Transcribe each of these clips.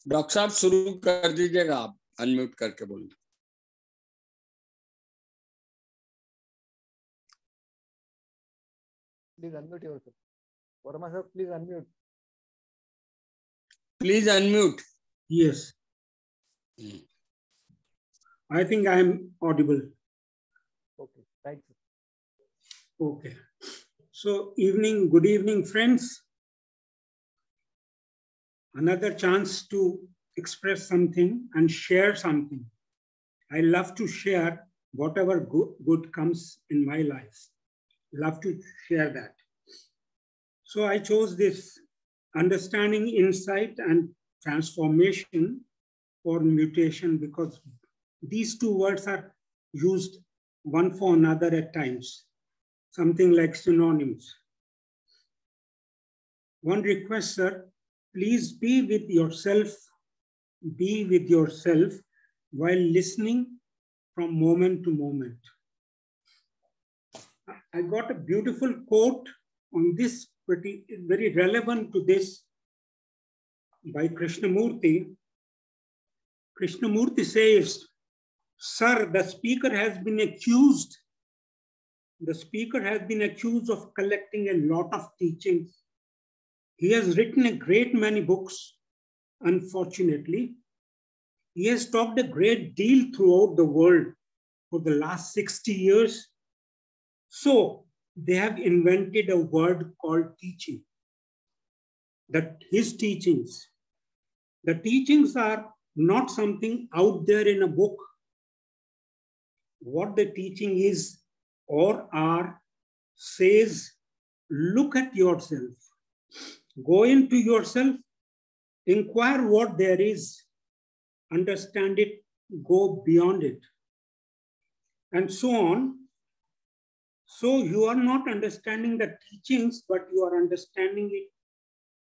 Doctor साहब शुरू कर दीजिएगा, आप अनम्यूट करके बोलिए। Please unmute yourself. Verma sir, please unmute. Please unmute. Yes. I think I am audible. Okay, thanks. Okay. So good evening, friends. Another chance to express something and share something. I love to share whatever good comes in my life. Love to share that. So I chose this understanding, insight, and transformation for mutation because these two words are used one for another at times, something like synonyms. One request, sir, please be with yourself while listening from moment to moment. I got a beautiful quote on this, very relevant to this, by Krishnamurti. Krishnamurti says, sir, the speaker has been accused of collecting a lot of teachings. He has written a great many books. Unfortunately, he has talked a great deal throughout the world for the last 60 years. So they have invented a word called teaching. His teachings. The teachings are not something out there in a book. What the teaching is or are says, look at yourself. Go into yourself, inquire what there is, understand it, go beyond it, and so on. So you are not understanding the teachings, but you are understanding it.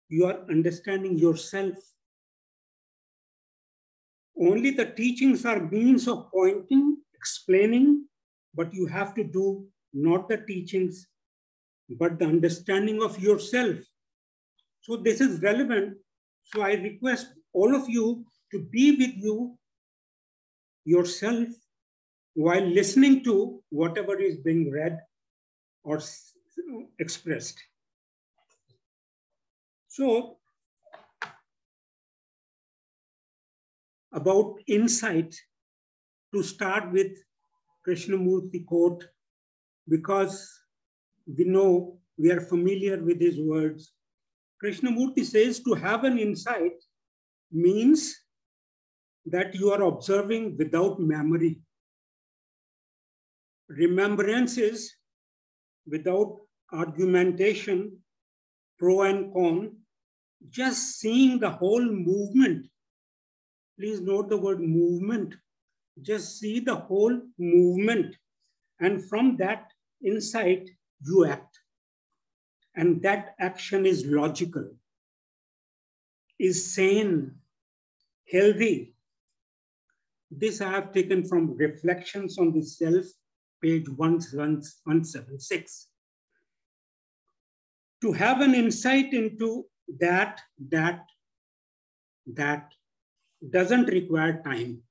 You are understanding yourself. Only the teachings are means of pointing, explaining, but you have to do not the teachings, but the understanding of yourself. So this is relevant. So I request all of you to be with yourself while listening to whatever is being read or expressed. So about insight, to start with Krishnamurti quote, because we are familiar with his words. Krishnamurti says to have an insight means that you are observing without memory. Remembrances without argumentation, pro and con, just seeing the whole movement. Please note the word movement. Just see the whole movement. And from that insight, you act. And that action is logical, is sane, healthy. This I have taken from Reflections on the Self, page 176. To have an insight into that doesn't require time.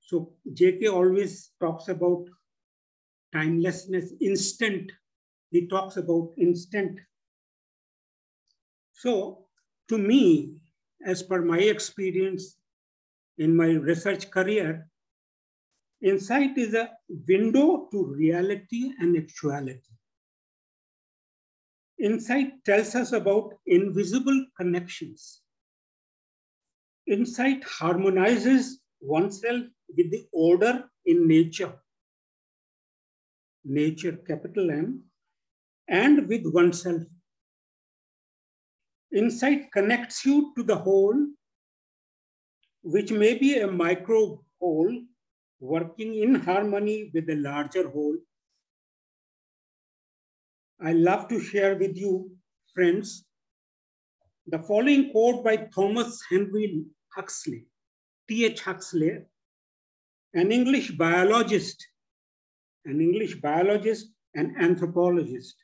So JK always talks about timelessness, instant. He talks about instant. So to me, as per my experience in my research career, insight is a window to reality and actuality. Insight tells us about invisible connections. Insight harmonizes oneself with the order in nature, capital M, and with oneself. Insight connects you to the whole, which may be a micro whole working in harmony with a larger whole. I love to share with you, friends, the following quote by Thomas Henry Huxley, T.H. Huxley, an English biologist and anthropologist.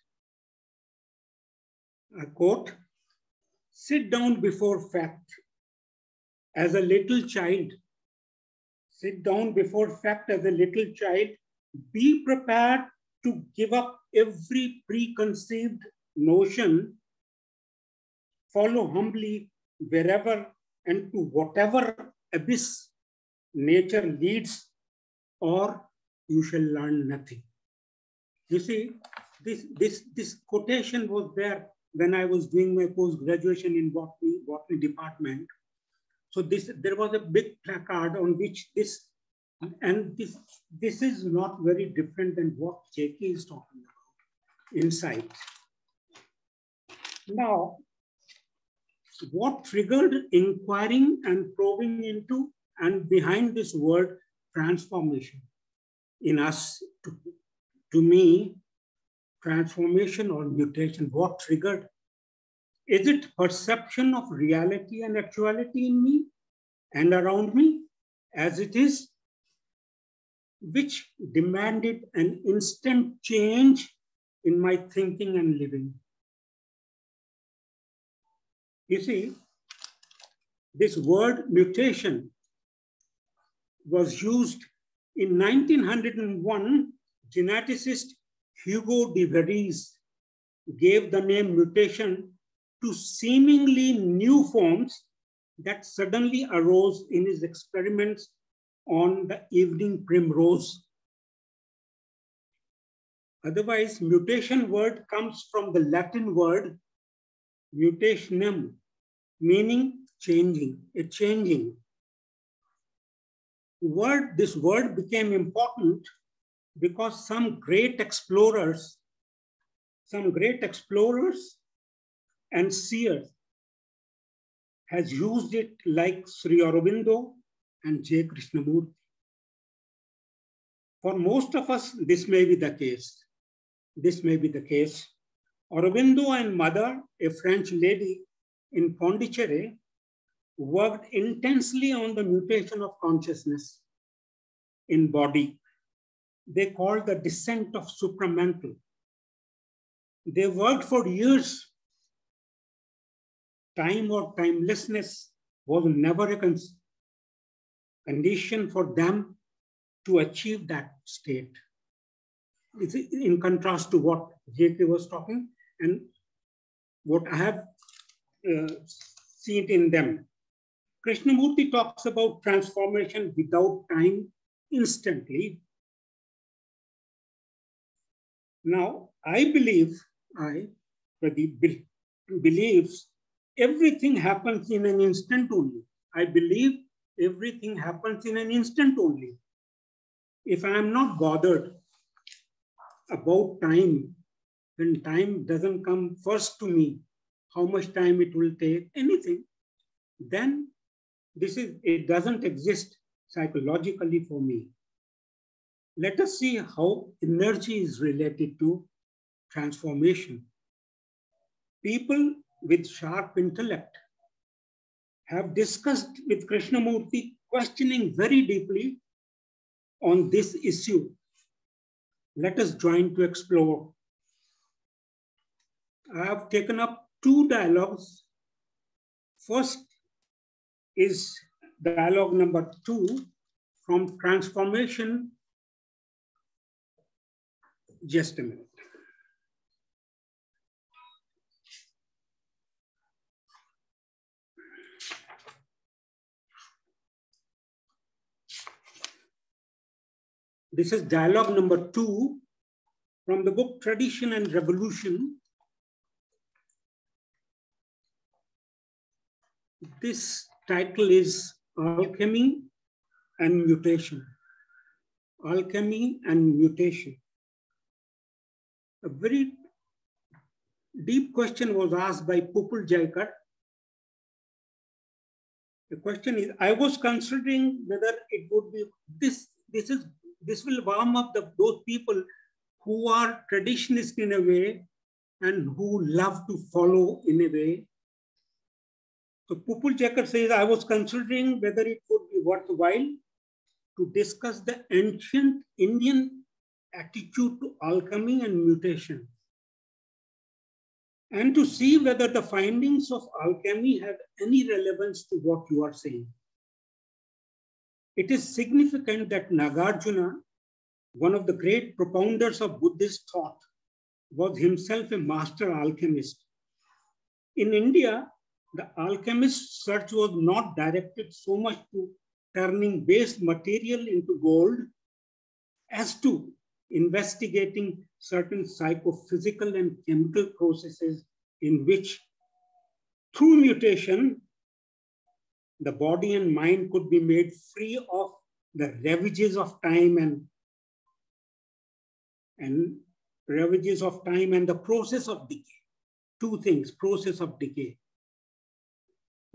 I quote, sit down before fact as a little child. Sit down before fact as a little child. Be prepared to give up every preconceived notion. Follow humbly wherever and to whatever abyss nature leads, or you shall learn nothing. You see, this quotation was there when I was doing my post-graduation in botany department. So there was a big placard on which this, and this is not very different than what JK is talking about, insight. Now, what triggered inquiring and probing into and behind this word transformation in us, to me, transformation or mutation, what triggered? Is it perception of reality and actuality in me and around me as it is, which demanded an instant change in my thinking and living? You see, this word mutation was used in 1901. Geneticist Hugo de Vries gave the name mutation to seemingly new forms that suddenly arose in his experiments on the evening primrose. Otherwise, mutation word comes from the Latin word mutationem, meaning changing, a changing. This word became important because some great explorers and seers has used it, like Sri Aurobindo and J. Krishnamurti. For most of us, this may be the case. Aurobindo and Mother, a French lady in Pondicherry, worked intensely on the mutation of consciousness in body. They called the descent of supramental. They worked for years. Time or timelessness was never a condition for them to achieve that state. It's in contrast to what JK was talking and what I have seen in them. Krishnamurti talks about transformation without time, instantly. Now, Pradeep believes everything happens in an instant only. I believe everything happens in an instant only. If I am not bothered about time, when time doesn't come first to me, how much time it will take, anything, then it doesn't exist psychologically for me. Let us see how energy is related to transformation. People with sharp intellect have discussed with Krishnamurti, questioning very deeply on this issue. Let us join to explore. I have taken up 2 dialogues. First is dialogue number 2 from Transformation. Just a minute. This is dialogue number 2 from the book Tradition and Revolution. This title is Alchemy and Mutation. Alchemy and Mutation. A very deep question was asked by Pupul Jaikar. The question is, I was considering whether it would be this will warm up those people who are traditionalists in a way and who love to follow in a way. So Pupul Jaikar says, I was considering whether it would be worthwhile to discuss the ancient Indian attitude to alchemy and mutation, and to see whether the findings of alchemy have any relevance to what you are saying. It is significant that Nagarjuna, one of the great propounders of Buddhist thought, was himself a master alchemist. In India, the alchemist's search was not directed so much to turning base material into gold as to investigating certain psychophysical and chemical processes in which, through mutation, the body and mind could be made free of the ravages of time and the process of decay. Two things, process of decay.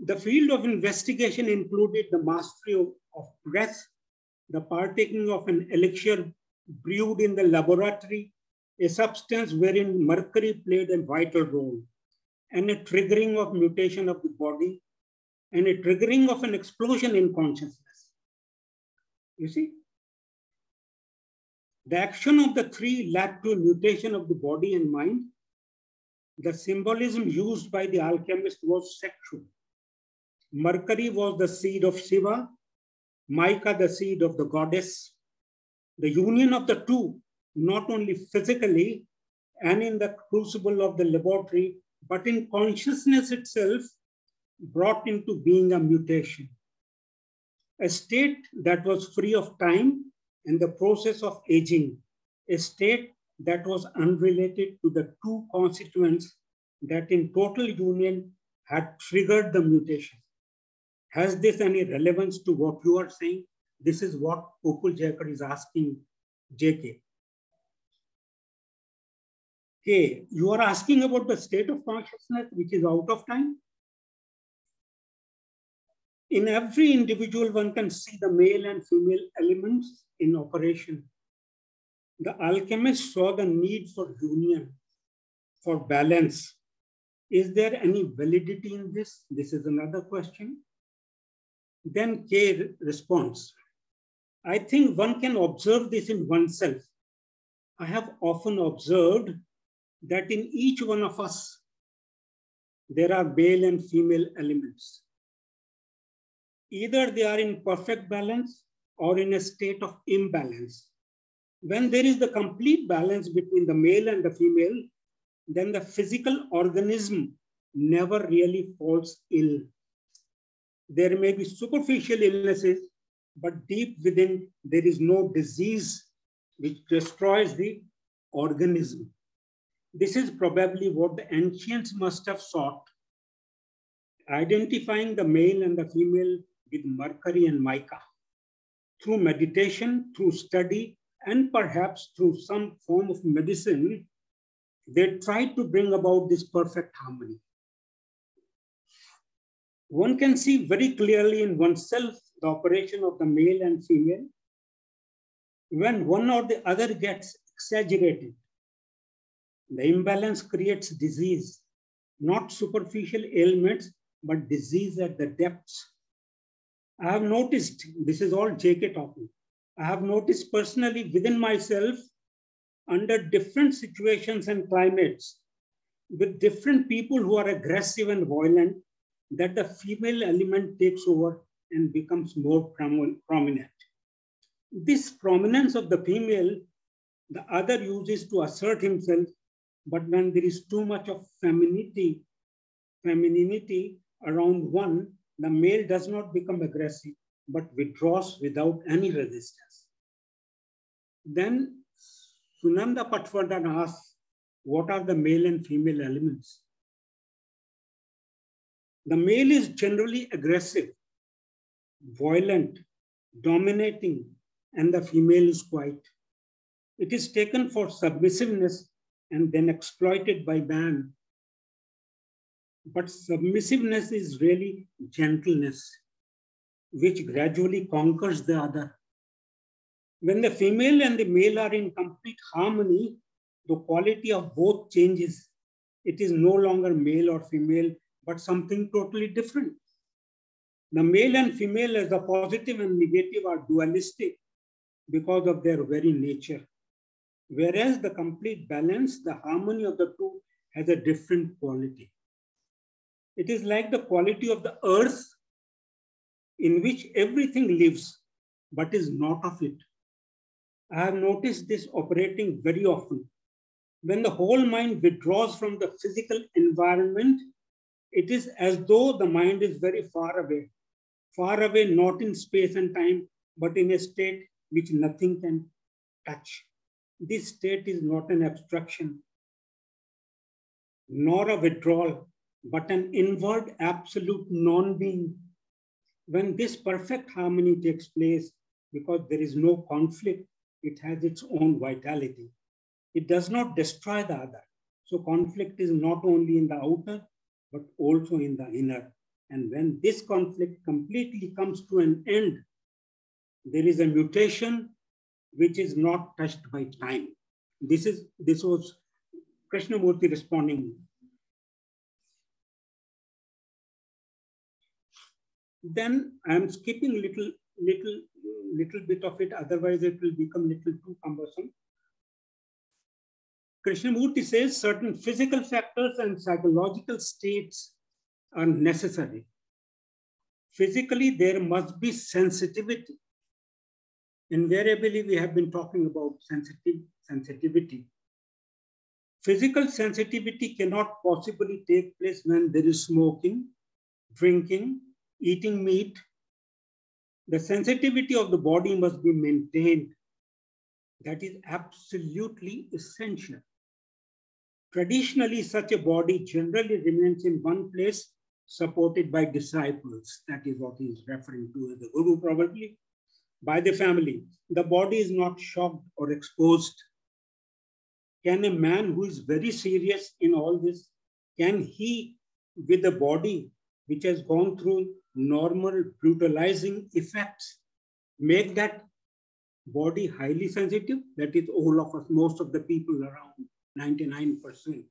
The field of investigation included the mastery of breath, the partaking of an elixir brewed in the laboratory, a substance wherein mercury played a vital role, and a triggering of mutation of the body, and a triggering of an explosion in consciousness. You see? The action of the three led to a mutation of the body and mind. The symbolism used by the alchemist was sexual. Mercury was the seed of Shiva, mica the seed of the goddess. The union of the two, not only physically and in the crucible of the laboratory, but in consciousness itself, brought into being a mutation. A state that was free of time and the process of aging, a state that was unrelated to the two constituents that in total union had triggered the mutation. Has this any relevance to what you are saying? This is what org.JK is asking JK. K, you are asking about the state of consciousness which is out of time? In every individual, one can see the male and female elements in operation. The alchemist saw the need for union, for balance. Is there any validity in this? This is another question. Then K responds, I think one can observe this in oneself. I have often observed that in each one of us, there are male and female elements. Either they are in perfect balance or in a state of imbalance. When there is the complete balance between the male and the female, then the physical organism never really falls ill. There may be superficial illnesses, but deep within, there is no disease which destroys the organism. This is probably what the ancients must have sought, identifying the male and the female with mercury and mica. Through meditation, through study, and perhaps through some form of medicine, they tried to bring about this perfect harmony. One can see very clearly in oneself the operation of the male and female. When one or the other gets exaggerated, the imbalance creates disease, not superficial ailments, but disease at the depths. I have noticed, this is all JK talking, I have noticed personally within myself, under different situations and climates, with different people who are aggressive and violent, that the female element takes over and becomes more prominent. This prominence of the female, the other uses to assert himself, but when there is too much of femininity around one, the male does not become aggressive, but withdraws without any resistance. Then Sunanda Patwardhan asks, what are the male and female elements? The male is generally aggressive, violent, dominating, and the female is quiet. It is taken for submissiveness and then exploited by man. But submissiveness is really gentleness, which gradually conquers the other. When the female and the male are in complete harmony, the quality of both changes. It is no longer male or female, but something totally different. The male and female as the positive and negative are dualistic because of their very nature. Whereas the complete balance, the harmony of the two has a different quality. It is like the quality of the earth in which everything lives, but is not of it. I have noticed this operating very often. When the whole mind withdraws from the physical environment, it is as though the mind is very far away not in space and time, but in a state which nothing can touch. This state is not an abstraction, nor a withdrawal, but an inward absolute non-being. When this perfect harmony takes place, because there is no conflict, it has its own vitality. It does not destroy the other. So conflict is not only in the outer, but also in the inner. And when this conflict completely comes to an end, there is a mutation which is not touched by time. This was Krishnamurti responding. Then I'm skipping little bit of it, otherwise it will become little too cumbersome. Krishnamurti says certain physical factors and psychological states are necessary. Physically, there must be sensitivity. Invariably, we have been talking about sensitivity. Physical sensitivity cannot possibly take place when there is smoking, drinking, eating meat. The sensitivity of the body must be maintained. That is absolutely essential. Traditionally, such a body generally remains in one place, supported by disciples. That is what he is referring to as the Guru, probably, by the family. The body is not shocked or exposed. Can a man who is very serious in all this, can he, with a body which has gone through normal brutalizing effects, make that body highly sensitive? That is all of us, most of the people around, 99%.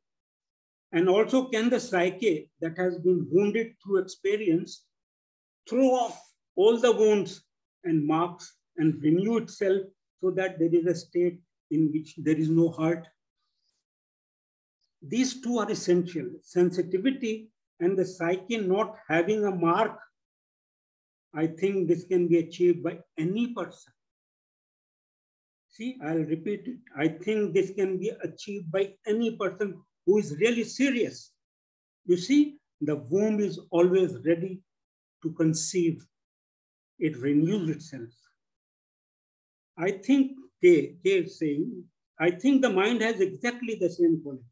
And also, can the psyche that has been wounded through experience throw off all the wounds and marks and renew itself so that there is a state in which there is no hurt? These two are essential. Sensitivity and the psyche not having a mark. I think this can be achieved by any person. See, I'll repeat it. I think this can be achieved by any person who is really serious. You see, the womb is always ready to conceive. It renews itself. I think K is saying, I think the mind has exactly the same quality.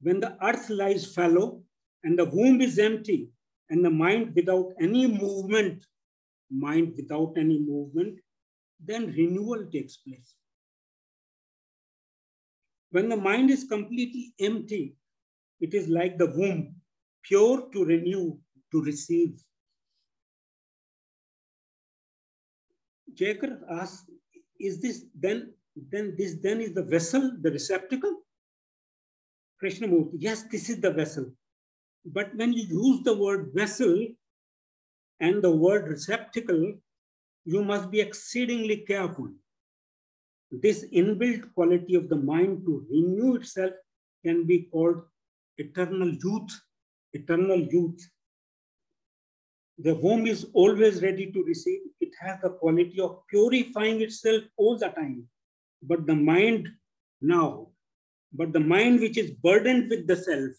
When the earth lies fallow and the womb is empty and the mind without any movement, then renewal takes place. When the mind is completely empty, it is like the womb, pure to renew, to receive. Jacob asks, is this then is the vessel, the receptacle? Krishnamurti, yes, this is the vessel. But when you use the word vessel and the word receptacle, you must be exceedingly careful. This inbuilt quality of the mind to renew itself can be called eternal youth. Eternal youth. The womb is always ready to receive. It has the quality of purifying itself all the time. But the mind which is burdened with the self,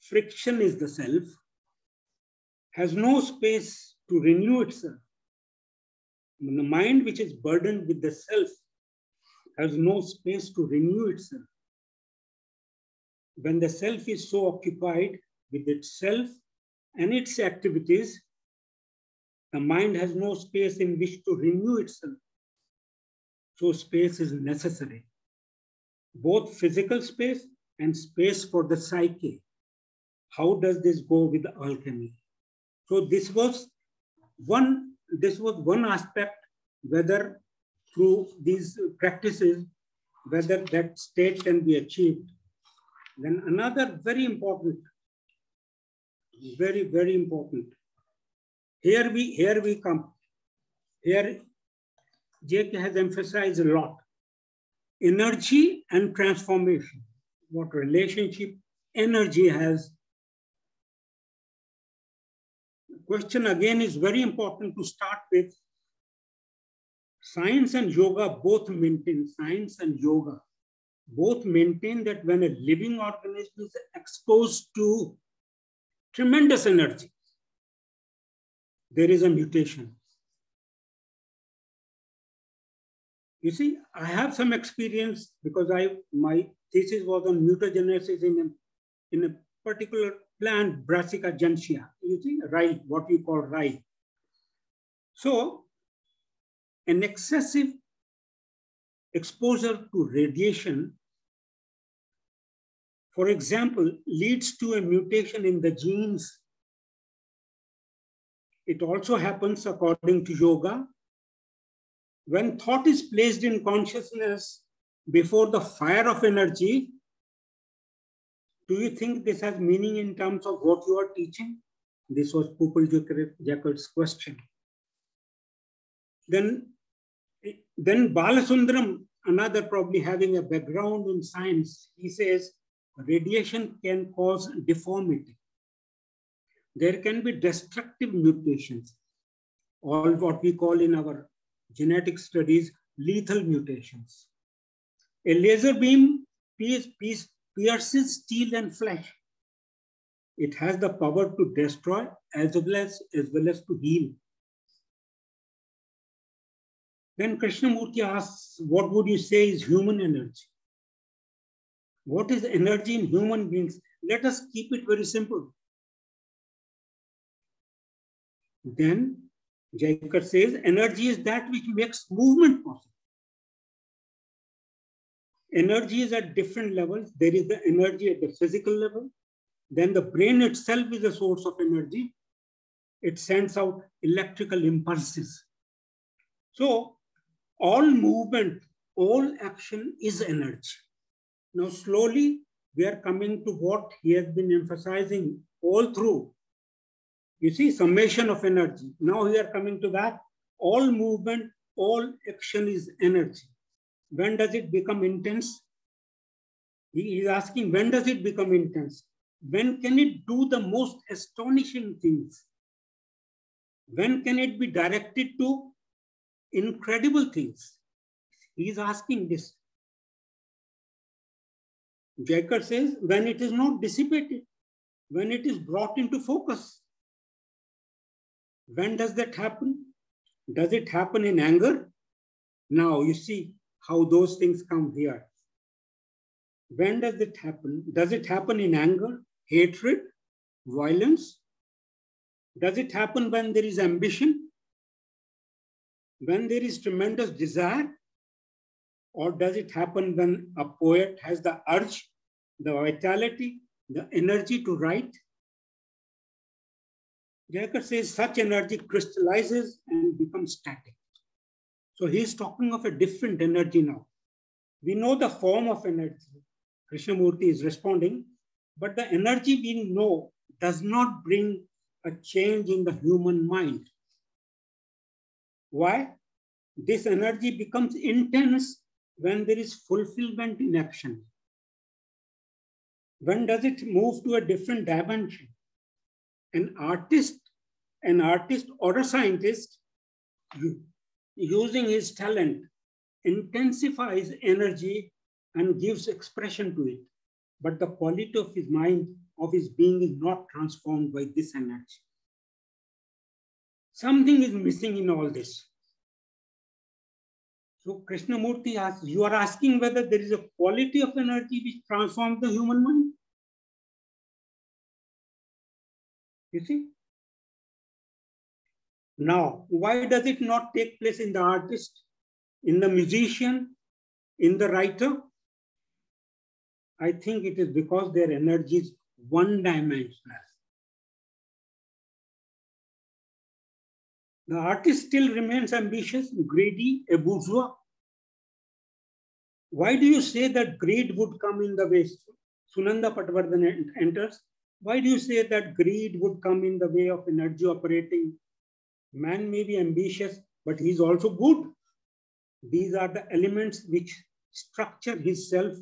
friction is the self, has no space to renew itself. The mind which is burdened with the self has no space to renew itself. When the self is so occupied with itself and its activities, the mind has no space in which to renew itself. So space is necessary, both physical space and space for the psyche. How does this go with alchemy? So this was one aspect, whether through these practices, whether that state can be achieved. Then another very important, very, very important. Here we come. Here, JK has emphasized a lot. Energy and transformation. What relationship energy has. The question again is very important to start with. Science and yoga both maintain, science and yoga both maintain that when a living organism is exposed to tremendous energy, there is a mutation. You see, I have some experience because my thesis was on mutagenesis in a particular plant, Brassica gentiana. You see, rye, what we call rye. So, an excessive exposure to radiation, for example, leads to a mutation in the genes. It also happens, according to yoga, when thought is placed in consciousness before the fire of energy. Do you think this has meaning in terms of what you are teaching? This was Pupil-Jacob's question. Then Balasundaram, another probably having a background in science, he says radiation can cause deformity. There can be destructive mutations, all what we call in our genetic studies, lethal mutations. A laser beam pierces steel and flesh. It has the power to destroy as well as to heal. Then Krishnamurti asks, what would you say is human energy? What is energy in human beings? Let us keep it very simple. Then JK says, energy is that which makes movement possible. Energy is at different levels. There is the energy at the physical level. Then the brain itself is a source of energy. It sends out electrical impulses. So all movement, all action is energy. Now slowly we are coming to what he has been emphasizing all through. You see, summation of energy. Now we are coming to that. All movement, all action is energy. When does it become intense? He is asking, when does it become intense? When can it do the most astonishing things? When can it be directed to incredible things? He is asking this. JK says, when it is not dissipated, when it is brought into focus. When does that happen? Does it happen in anger? Now you see how those things come here. When does it happen? Does it happen in anger, hatred, violence? Does it happen when there is ambition? When there is tremendous desire? Or does it happen when a poet has the urge, the vitality, the energy to write? JK says such energy crystallizes and becomes static. So he's talking of a different energy now. We know the form of energy. Krishnamurti is responding, but the energy we know does not bring a change in the human mind. Why? This energy becomes intense when there is fulfillment in action. When does it move to a different dimension? An artist or a scientist, using his talent, intensifies energy and gives expression to it. But the quality of his mind, of his being, is not transformed by this energy. Something is missing in all this. So Krishnamurti asks, you are asking whether there is a quality of energy which transforms the human mind? You see? Now, why does it not take place in the artist, in the musician, in the writer? I think it is because their energy is one-dimensional. The artist still remains ambitious, greedy, a bourgeois. Why do you say that greed would come in the way? Sunanda Patwardhan enters. Why do you say that greed would come in the way of energy operating? Man may be ambitious, but he is also good. These are the elements which structure his self.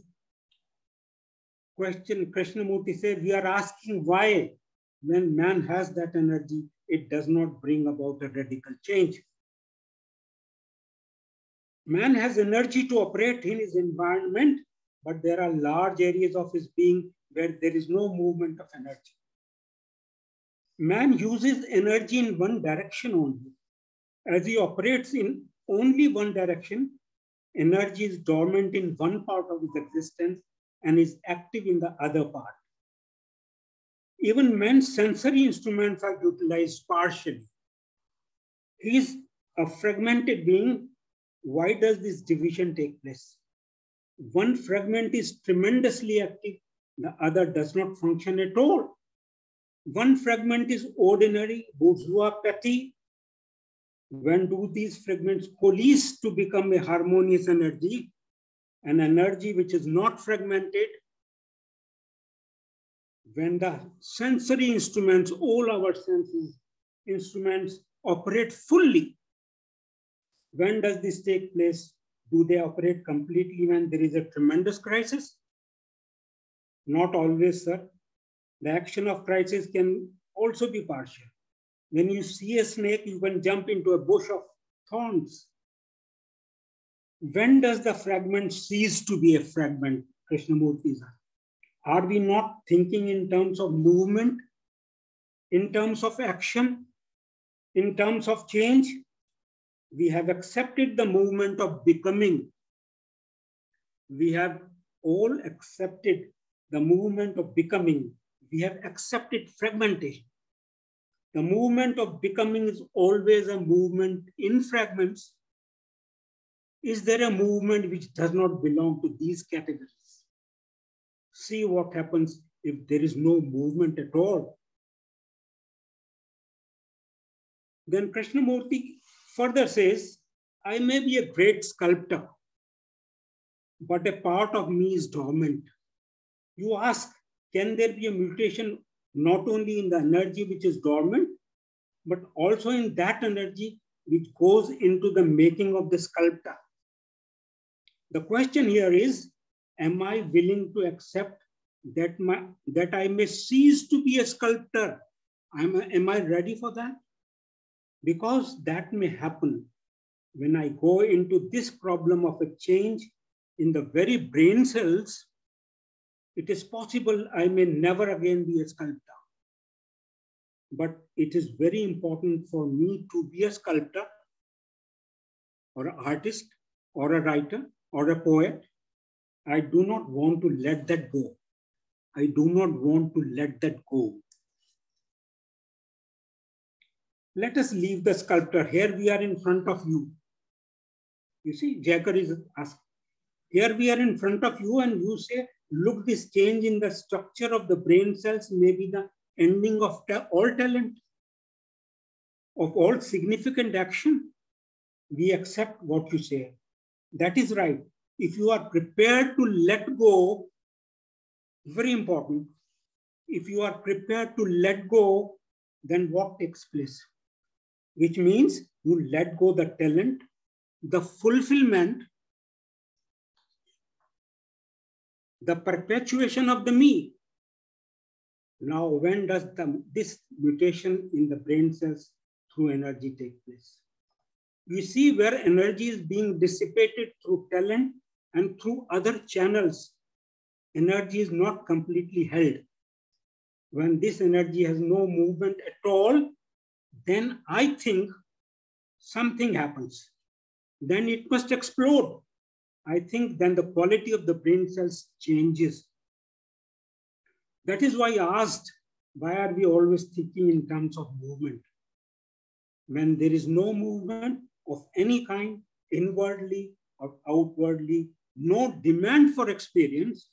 Question Krishnamurti says, we are asking why, when man has that energy, it does not bring about a radical change. Man has energy to operate in his environment, but there are large areas of his being where there is no movement of energy. Man uses energy in one direction only. As he operates in only one direction, energy is dormant in one part of his existence and is active in the other part. Even man's sensory instruments are utilized partially. He is a fragmented being. Why does this division take place? One fragment is tremendously active, the other does not function at all. One fragment is ordinary, bourgeois, petty. When do these fragments coalesce to become a harmonious energy, an energy which is not fragmented? When the sensory instruments, all our senses instruments operate fully. When does this take place? Do they operate completely when there is a tremendous crisis? Not always, sir. The action of crisis can also be partial. When you see a snake, you can jump into a bush of thorns. When does the fragment cease to be a fragment, Krishnamurti sir? Are we not thinking in terms of movement, in terms of action, in terms of change? We have accepted the movement of becoming. We have all accepted the movement of becoming. We have accepted fragmentation. The movement of becoming is always a movement in fragments. Is there a movement which does not belong to these categories? See what happens if there is no movement at all. Then Krishnamurti further says, I may be a great sculptor, but a part of me is dormant. You ask, can there be a mutation not only in the energy which is dormant, but also in that energy which goes into the making of the sculptor? The question here is, am I willing to accept that I may cease to be a sculptor? Am I ready for that? Because that may happen when I go into this problem of a change in the very brain cells. It is possible I may never again be a sculptor. But it is very important for me to be a sculptor or an artist or a writer or a poet. I do not want to let that go. I do not want to let that go. Let us leave the sculptor. Here we are in front of you. You see, Jacker is asking. Here we are in front of you and you say, look, this change in the structure of the brain cells may be the ending of all talent, of all significant action. We accept what you say. That is right. If you are prepared to let go, very important. If you are prepared to let go, then what takes place? Which means you let go the talent, the fulfillment, the perpetuation of the me. Now, when does this mutation in the brain cells through energy take place? We see where energy is being dissipated through talent and through other channels. Energy is not completely held. When this energy has no movement at all, then I think something happens. Then it must explode. I think then the quality of the brain cells changes. That is why I asked, why are we always thinking in terms of movement? When there is no movement of any kind, inwardly or outwardly, no demand for experience,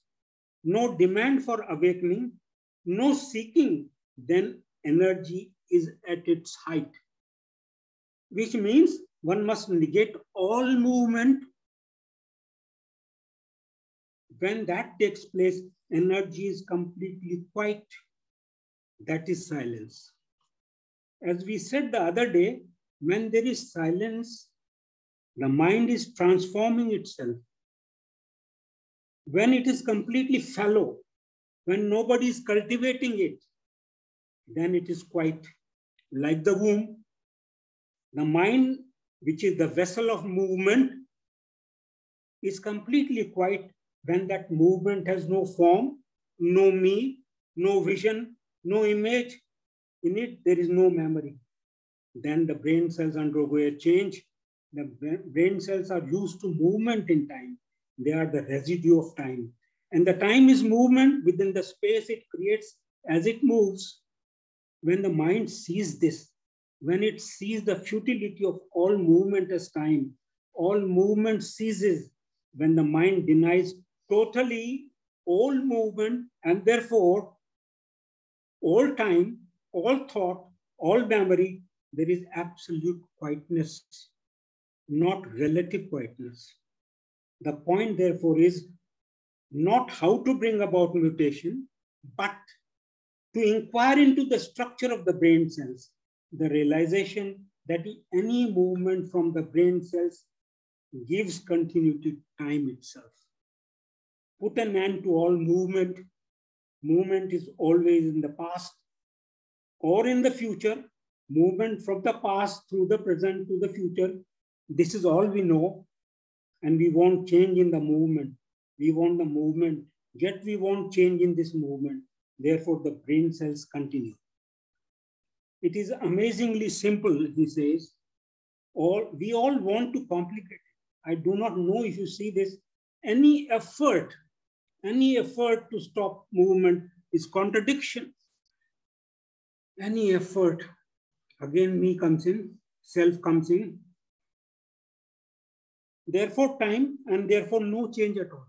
no demand for awakening, no seeking, then energy is at its height. Which means one must negate all movement. When that takes place, energy is completely quiet. That is silence. As we said the other day, when there is silence, the mind is transforming itself. When it is completely fallow, when nobody is cultivating it, then it is quite like the womb. The mind, which is the vessel of movement, is completely quiet when that movement has no form, no me, no vision, no image. In it, there is no memory. Then the brain cells undergo a change. The brain cells are used to movement in time. They are the residue of time. And the time is movement within the space it creates as it moves. When the mind sees this, when it sees the futility of all movement as time, all movement ceases. When the mind denies totally all movement and therefore all time, all thought, all memory, there is absolute quietness, not relative quietness. The point, therefore, is not how to bring about mutation, but to inquire into the structure of the brain cells, the realization that any movement from the brain cells gives continuity to time itself. Put an end to all movement. Movement is always in the past or in the future. Movement from the past through the present to the future. This is all we know. And we want change in the movement. We want the movement, yet we want change in this movement. Therefore, the brain cells continue. It is amazingly simple, he says. We all want to complicate it. I do not know if you see this. Any effort to stop movement is contradiction. Any effort, again me comes in, self comes in. Therefore time and therefore no change at all.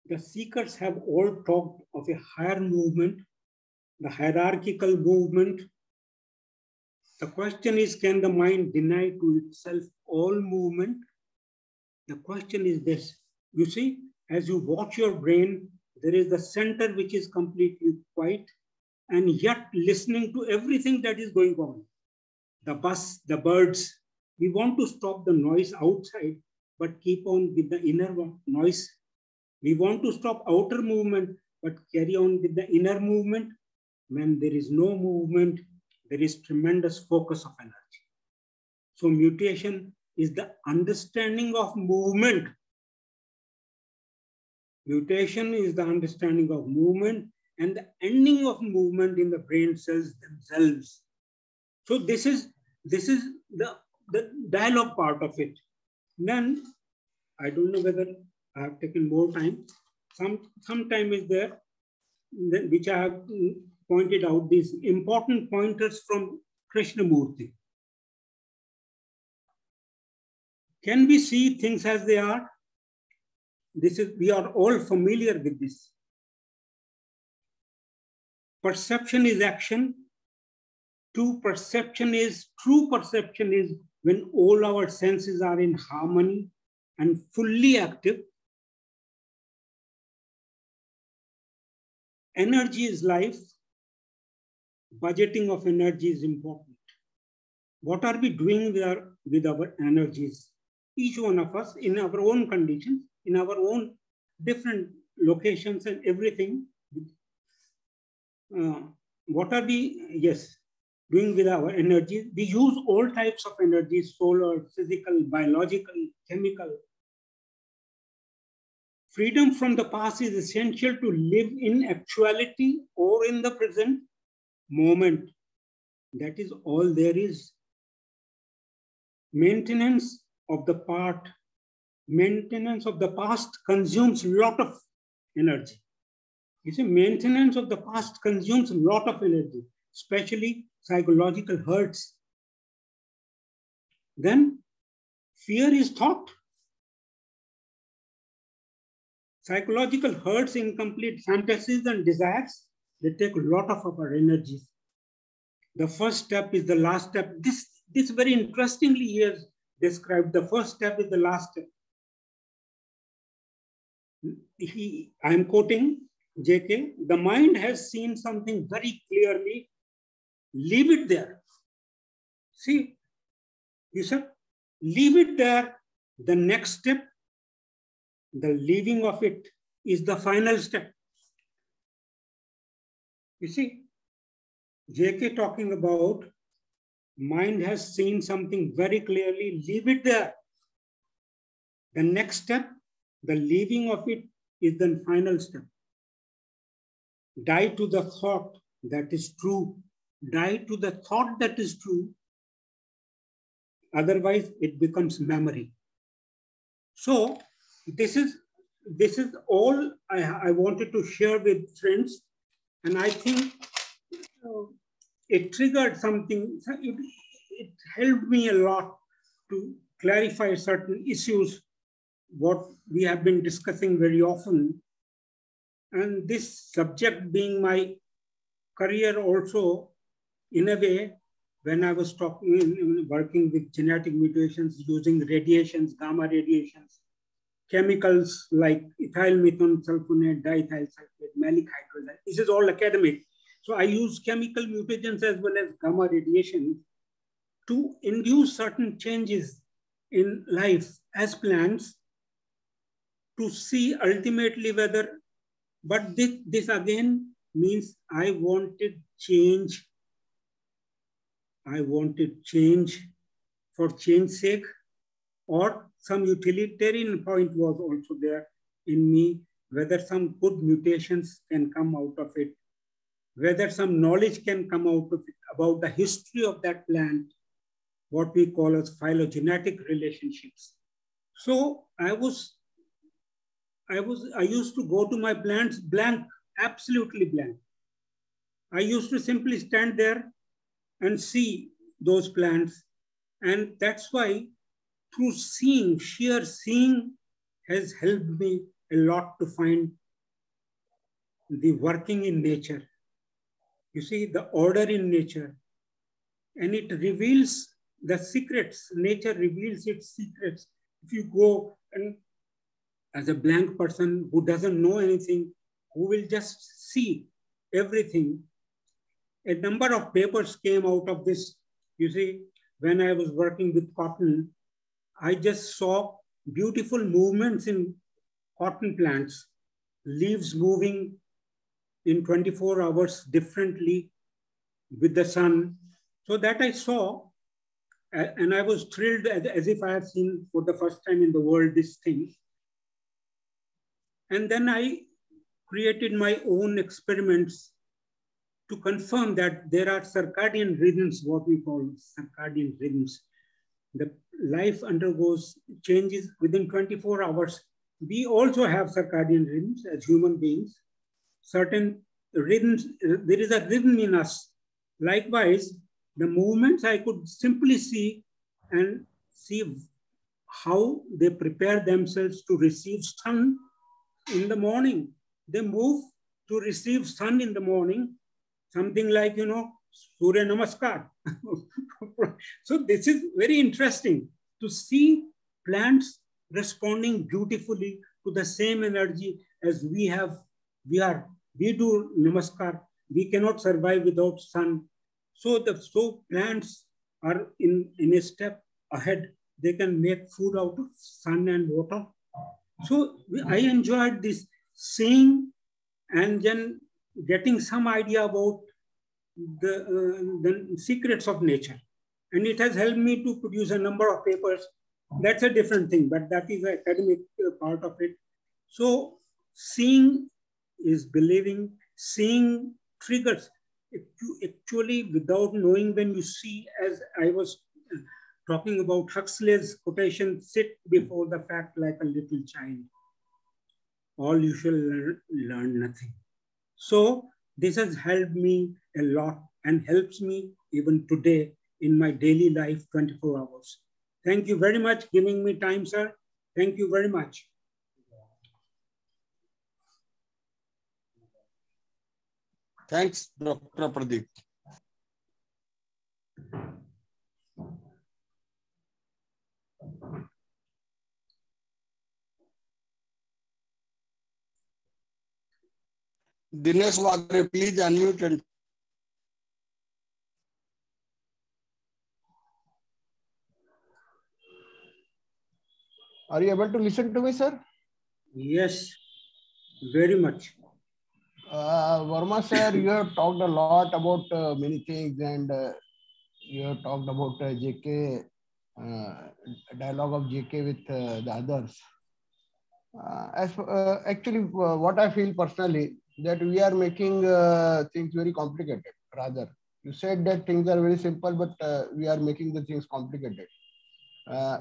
The seekers have all talked of a higher movement, the hierarchical movement. The question is, can the mind deny to itself all movement? The question is this. You see, as you watch your brain, there is the center which is completely quiet and yet listening to everything that is going on. The bus, the birds. We want to stop the noise outside, but keep on with the inner noise. We want to stop outer movement, but carry on with the inner movement. When there is no movement, there is tremendous focus of energy. So mutation is the understanding of movement. Mutation is the understanding of movement and the ending of movement in the brain cells themselves. So this is the dialogue part of it. Then, I don't know whether I have taken more time. Some time is there, which I have pointed out these important pointers from Krishnamurti. Can we see things as they are? We are all familiar with this. Perception is action. True perception is when all our senses are in harmony and fully active. Energy is life. Budgeting of energy is important. What are we doing with our energies? Each one of us in our own conditions, in our own different locations and everything. What are we, doing with our energy? We use all types of energy, solar, physical, biological, chemical. Freedom from the past is essential to live in actuality or in the present moment. That is all there is. Maintenance of the past consumes a lot of energy. You see, maintenance of the past consumes a lot of energy, especially psychological hurts. Then fear is thought. Psychological hurts, incomplete fantasies and desires, they take a lot of our energies. The first step is the last step. This very interestingly he has described. The first step is the last step. I am quoting JK, the mind has seen something very clearly. Leave it there. See, you said, leave it there. The next step, the leaving of it, is the final step. You see, JK talking about mind has seen something very clearly. Leave it there. The next step, the leaving of it, is the final step. Die to the thought that is true. Die to the thought that is true. Otherwise, it becomes memory. So this is all I wanted to share with friends. And I think it triggered something. It helped me a lot to clarify certain issues, what we have been discussing very often. And this subject being my career also, in a way, when I was working with genetic mutations using radiations, gamma radiations, chemicals like ethyl methone sulfonate, diethyl sulfate, malic hydrolide, this is all academic. So I use chemical mutagens as well as gamma radiation to induce certain changes in life as plants to see ultimately whether, but this again means I wanted change. I wanted change for change's sake, or some utilitarian point was also there in me, whether some good mutations can come out of it, whether some knowledge can come out of it about the history of that plant, what we call as phylogenetic relationships. So I used to go to my plants blank, absolutely blank. I used to simply stand there and see those plants. And that's why through seeing, sheer seeing has helped me a lot to find the working in nature. You see, the order in nature. And it reveals the secrets. Nature reveals its secrets. If you go and as a blank person who doesn't know anything, who will just see everything, a number of papers came out of this. You see, when I was working with cotton, I just saw beautiful movements in cotton plants, leaves moving in 24 hours differently with the sun. So that I saw, and I was thrilled as if I have seen for the first time in the world this thing. And then I created my own experiments to confirm that there are circadian rhythms, what we call circadian rhythms. The life undergoes changes within 24 hours. We also have circadian rhythms as human beings. Certain rhythms, there is a rhythm in us. Likewise, the movements I could simply see and see how they prepare themselves to receive sun in the morning. They move to receive sun in the morning, something like, Surya Namaskar. So this is very interesting to see plants responding beautifully to the same energy as we do Namaskar. We cannot survive without sun. So plants are in a step ahead. They can make food out of sun and water. So I enjoyed this seeing and then getting some idea about the secrets of nature. And it has helped me to produce a number of papers. That's a different thing, but that is the academic part of it. So seeing is believing, seeing triggers. Actually, without knowing, when you see, as I was talking about Huxley's quotation, sit before the fact like a little child. All you shall learn nothing. So this has helped me a lot and helps me even today in my daily life, 24 hours. Thank you very much for giving me time, sir. Thank you very much. Thanks, Dr. Pradeep. Dinesh Waghmare, please unmute and Are you able to listen to me, sir? Yes, very much. Verma, sir, you have talked a lot about many things, and you have talked about JK dialogue of JK with the others. Actually, what I feel personally, that we are making things very complicated. Rather, you said that things are very simple, but we are making the things complicated.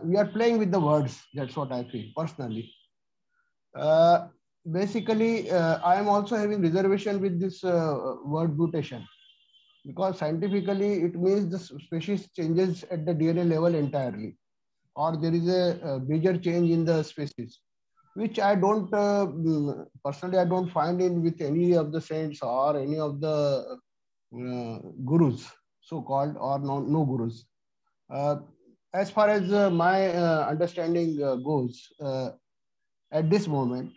We are playing with the words. That's what I feel personally. Basically, I am also having reservation with this word mutation, because scientifically it means the species changes at the DNA level entirely, or there is a major change in the species, which I don't personally I don't find in with any of the saints or any of the gurus, so called, or no gurus. As far as my understanding goes, at this moment,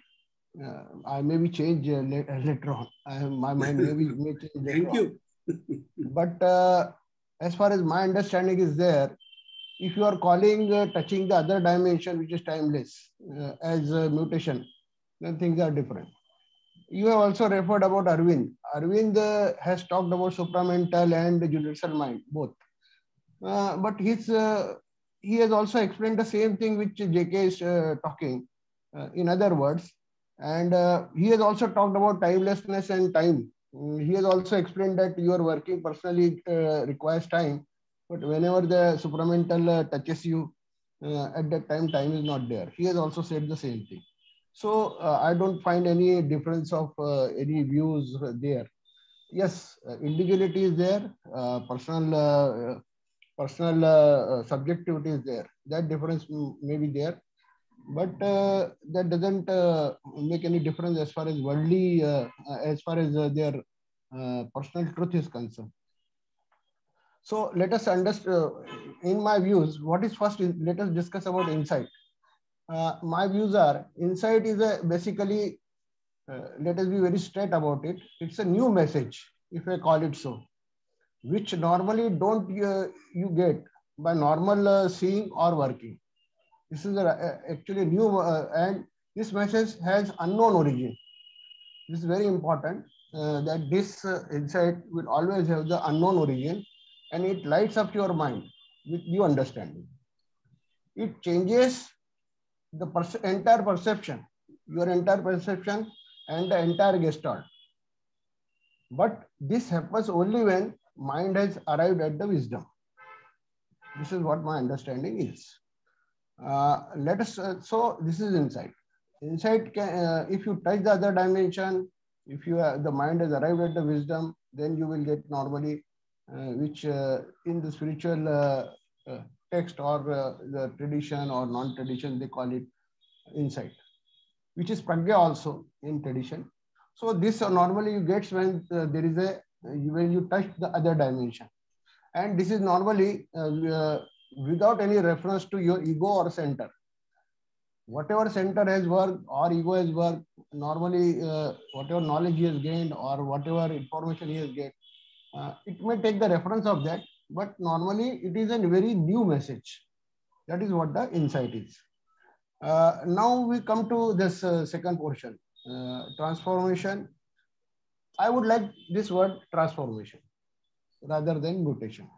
I may be changed later on. My mind may change later Thank you. But as far as my understanding is there, if you are calling touching the other dimension, which is timeless, as a mutation, then things are different. You have also referred about Arvind. Arvind has talked about supramental and universal mind, both. But he has also explained the same thing which JK is talking, in other words. And he has also talked about timelessness and time. He has also explained that your working personally requires time, but whenever the supramental touches you, at that time is not there. He has also said the same thing. So I don't find any difference of any views there. Yes, individuality is there, personal subjectivity is there. That difference may be there, but that doesn't make any difference as far as worldly, as far as their personal truth is concerned. So let us understand, in my views, what is first, let us discuss about insight. My views are, insight is basically, let us be very straight about it. It's a new message, if I call it so, which normally don't you get by normal seeing or working. This is actually new, and this message has unknown origin. This is very important, that this insight will always have the unknown origin, and it lights up your mind with new understanding. It changes the entire perception, your entire perception and the entire gestalt. But this happens only when mind has arrived at the wisdom. This is what my understanding is. Let us, so this is insight. Insight can, if you touch the other dimension, if you the mind has arrived at the wisdom, then you will get normally, which in the spiritual text or the tradition or non-tradition, they call it insight, which is pragya also in tradition. So this normally you get when there is a, when you touch the other dimension. And this is normally without any reference to your ego or center. Whatever center has worked or ego has worked, normally whatever knowledge he has gained or whatever information he has gained, it may take the reference of that, but normally it is a very new message. That is what the insight is. Now we come to this second portion, transformation. I would like this word transformation rather than mutation.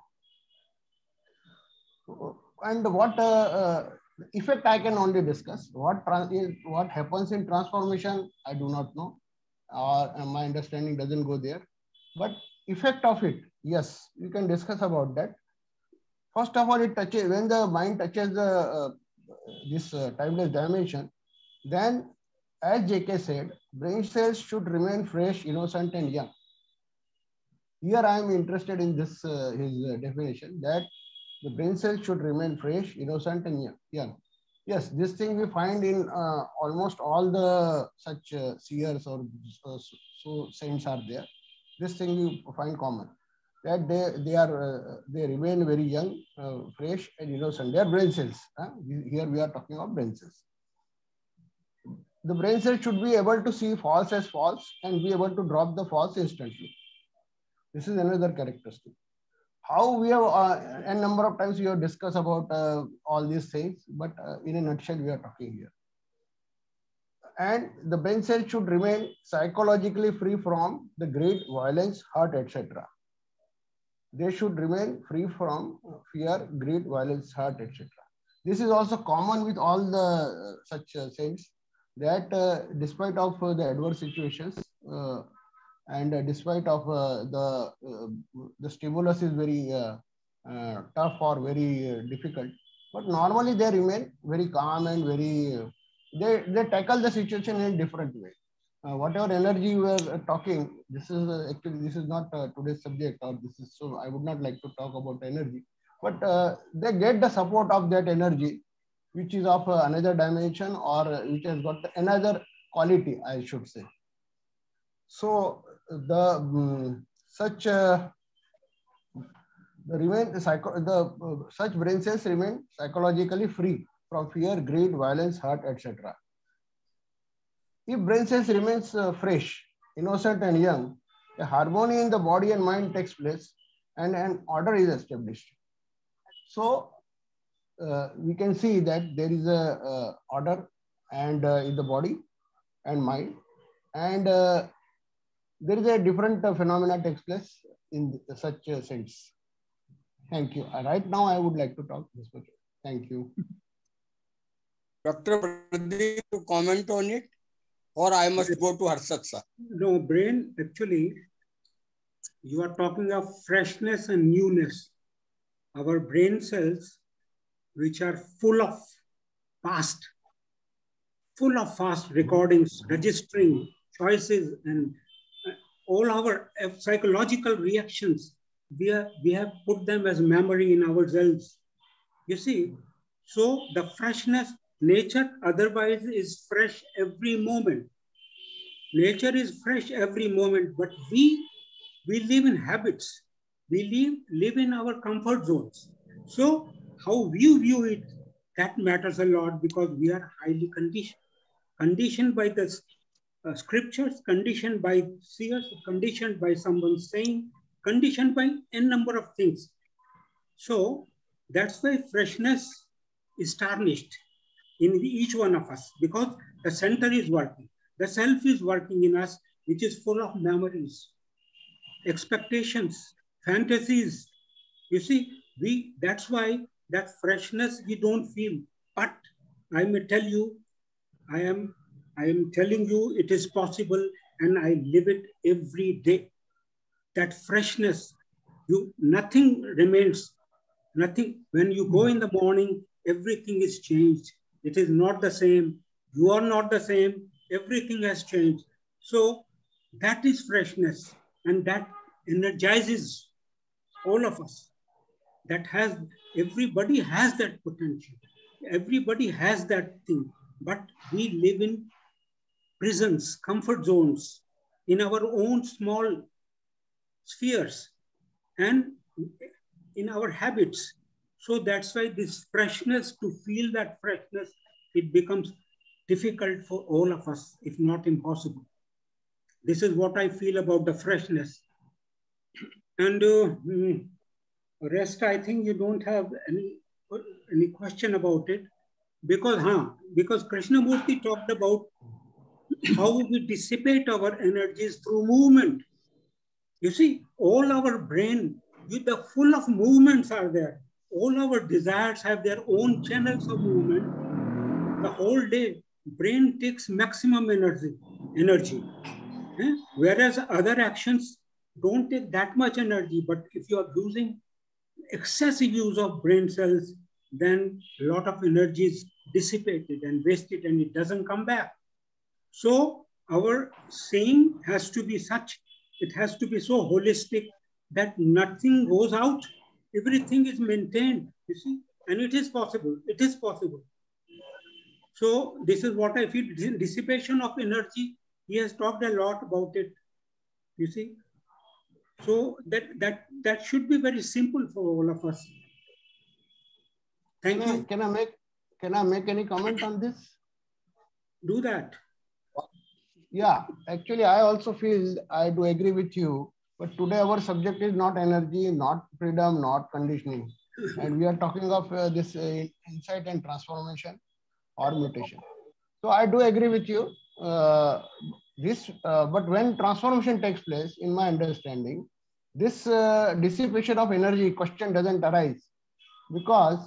And what effect I can only discuss. What happens in transformation, I do not know, or my understanding doesn't go there. But effect of it, yes, we can discuss about that. First of all, it touches, when the mind touches this timeless dimension, then, as JK said, brain cells should remain fresh, innocent, and young. Here I am interested in this his definition, that the brain cells should remain fresh, innocent, and young. Yes, this thing we find in almost all the such seers or so saints are there. This thing we find common, that they remain very young, fresh, and innocent. They are brain cells. Here we are talking of brain cells. The brain cell should be able to see false as false and be able to drop the false instantly. This is another characteristic. How we have, a number of times we have discussed about all these things, but in a nutshell, we are talking here. And the brain cell should remain psychologically free from the greed, violence, hurt, etc. they should remain free from fear, greed, violence, hurt, etc. This is also common with all the such saints, that despite of the adverse situations and despite of the stimulus is very tough or very difficult, but normally they remain very calm and very they tackle the situation in a different way. Whatever energy we are talking, this is actually this is not today's subject, or this is, so I would not like to talk about energy, but they get the support of that energy, which is of another dimension, or which has got another quality, I should say. So the such such brain cells remain psychologically free from fear, greed, violence, hurt, etc. If brain cells remains fresh, innocent and young, a harmony in the body and mind takes place and an order is established. So we can see that there is a order and in the body and mind, and there is a different phenomena takes place in such sense. Thank you. Right now, I would like to talk this much. Thank you. Dr. Pradeep, to comment on it, or I must go to Harshad sir? No, brain, actually, you are talking of freshness and newness. Our brain cells, which are full of past recordings, registering choices, and all our psychological reactions, we have put them as memory in ourselves. You see, so the freshness, nature otherwise is fresh every moment. Nature is fresh every moment, but we live in habits. We live in our comfort zones. So how we view it, that matters a lot, because we are highly conditioned by the scriptures, conditioned by seers, conditioned by someone saying, conditioned by n number of things. So that's why freshness is tarnished in each one of us, because the center is working. The self is working in us, which is full of memories, expectations, fantasies. You see, that's why that freshness we don't feel. But I may tell you, I am telling you it is possible, and I live it every day. That freshness, nothing remains, nothing. When you go in the morning, everything is changed. It is not the same. You are not the same. Everything has changed. So that is freshness, and that energizes all of us. Everybody has that potential. Everybody has that thing, but we live in prisons, comfort zones, in our own small spheres and in our habits. So that's why this freshness, to feel that freshness, it becomes difficult for all of us, if not impossible. This is what I feel about the freshness. And rest, I think you don't have any question about it, because Krishnamurti talked about how we dissipate our energies through movement. You see, all our brain, the full of movements are there. All our desires have their own channels of movement. The whole day, brain takes maximum energy. Whereas other actions don't take that much energy. But if you are using excessive use of brain cells, then a lot of energy is dissipated and wasted, and it doesn't come back. So our saying has to be such, it has to be so holistic that nothing goes out, everything is maintained, you see, and it is possible, it is possible. So this is what I feel, dissipation of energy. He has talked a lot about it, you see. So that should be very simple for all of us. Thank you. Can I make any comment on this? Do that. Yeah, actually, I also feel I do agree with you. But today our subject is not energy, not freedom, not conditioning, and we are talking of this insight and transformation or mutation. So I do agree with you. But when transformation takes place, in my understanding, this dissipation of energy question doesn't arise, because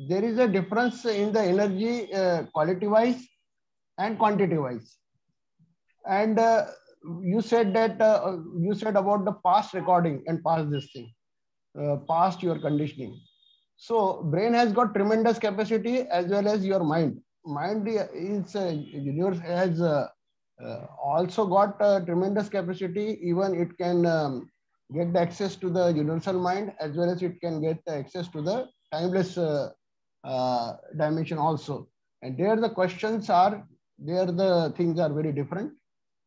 there is a difference in the energy quality wise and quantity wise. And you said that you said about the past recording and past this thing, past your conditioning. So brain has got tremendous capacity as well as your mind. Mind is universe has also got tremendous capacity. Even it can get the access to the universal mind, as well as it can get the access to the timeless dimension also. And there the questions are, there the things are very different.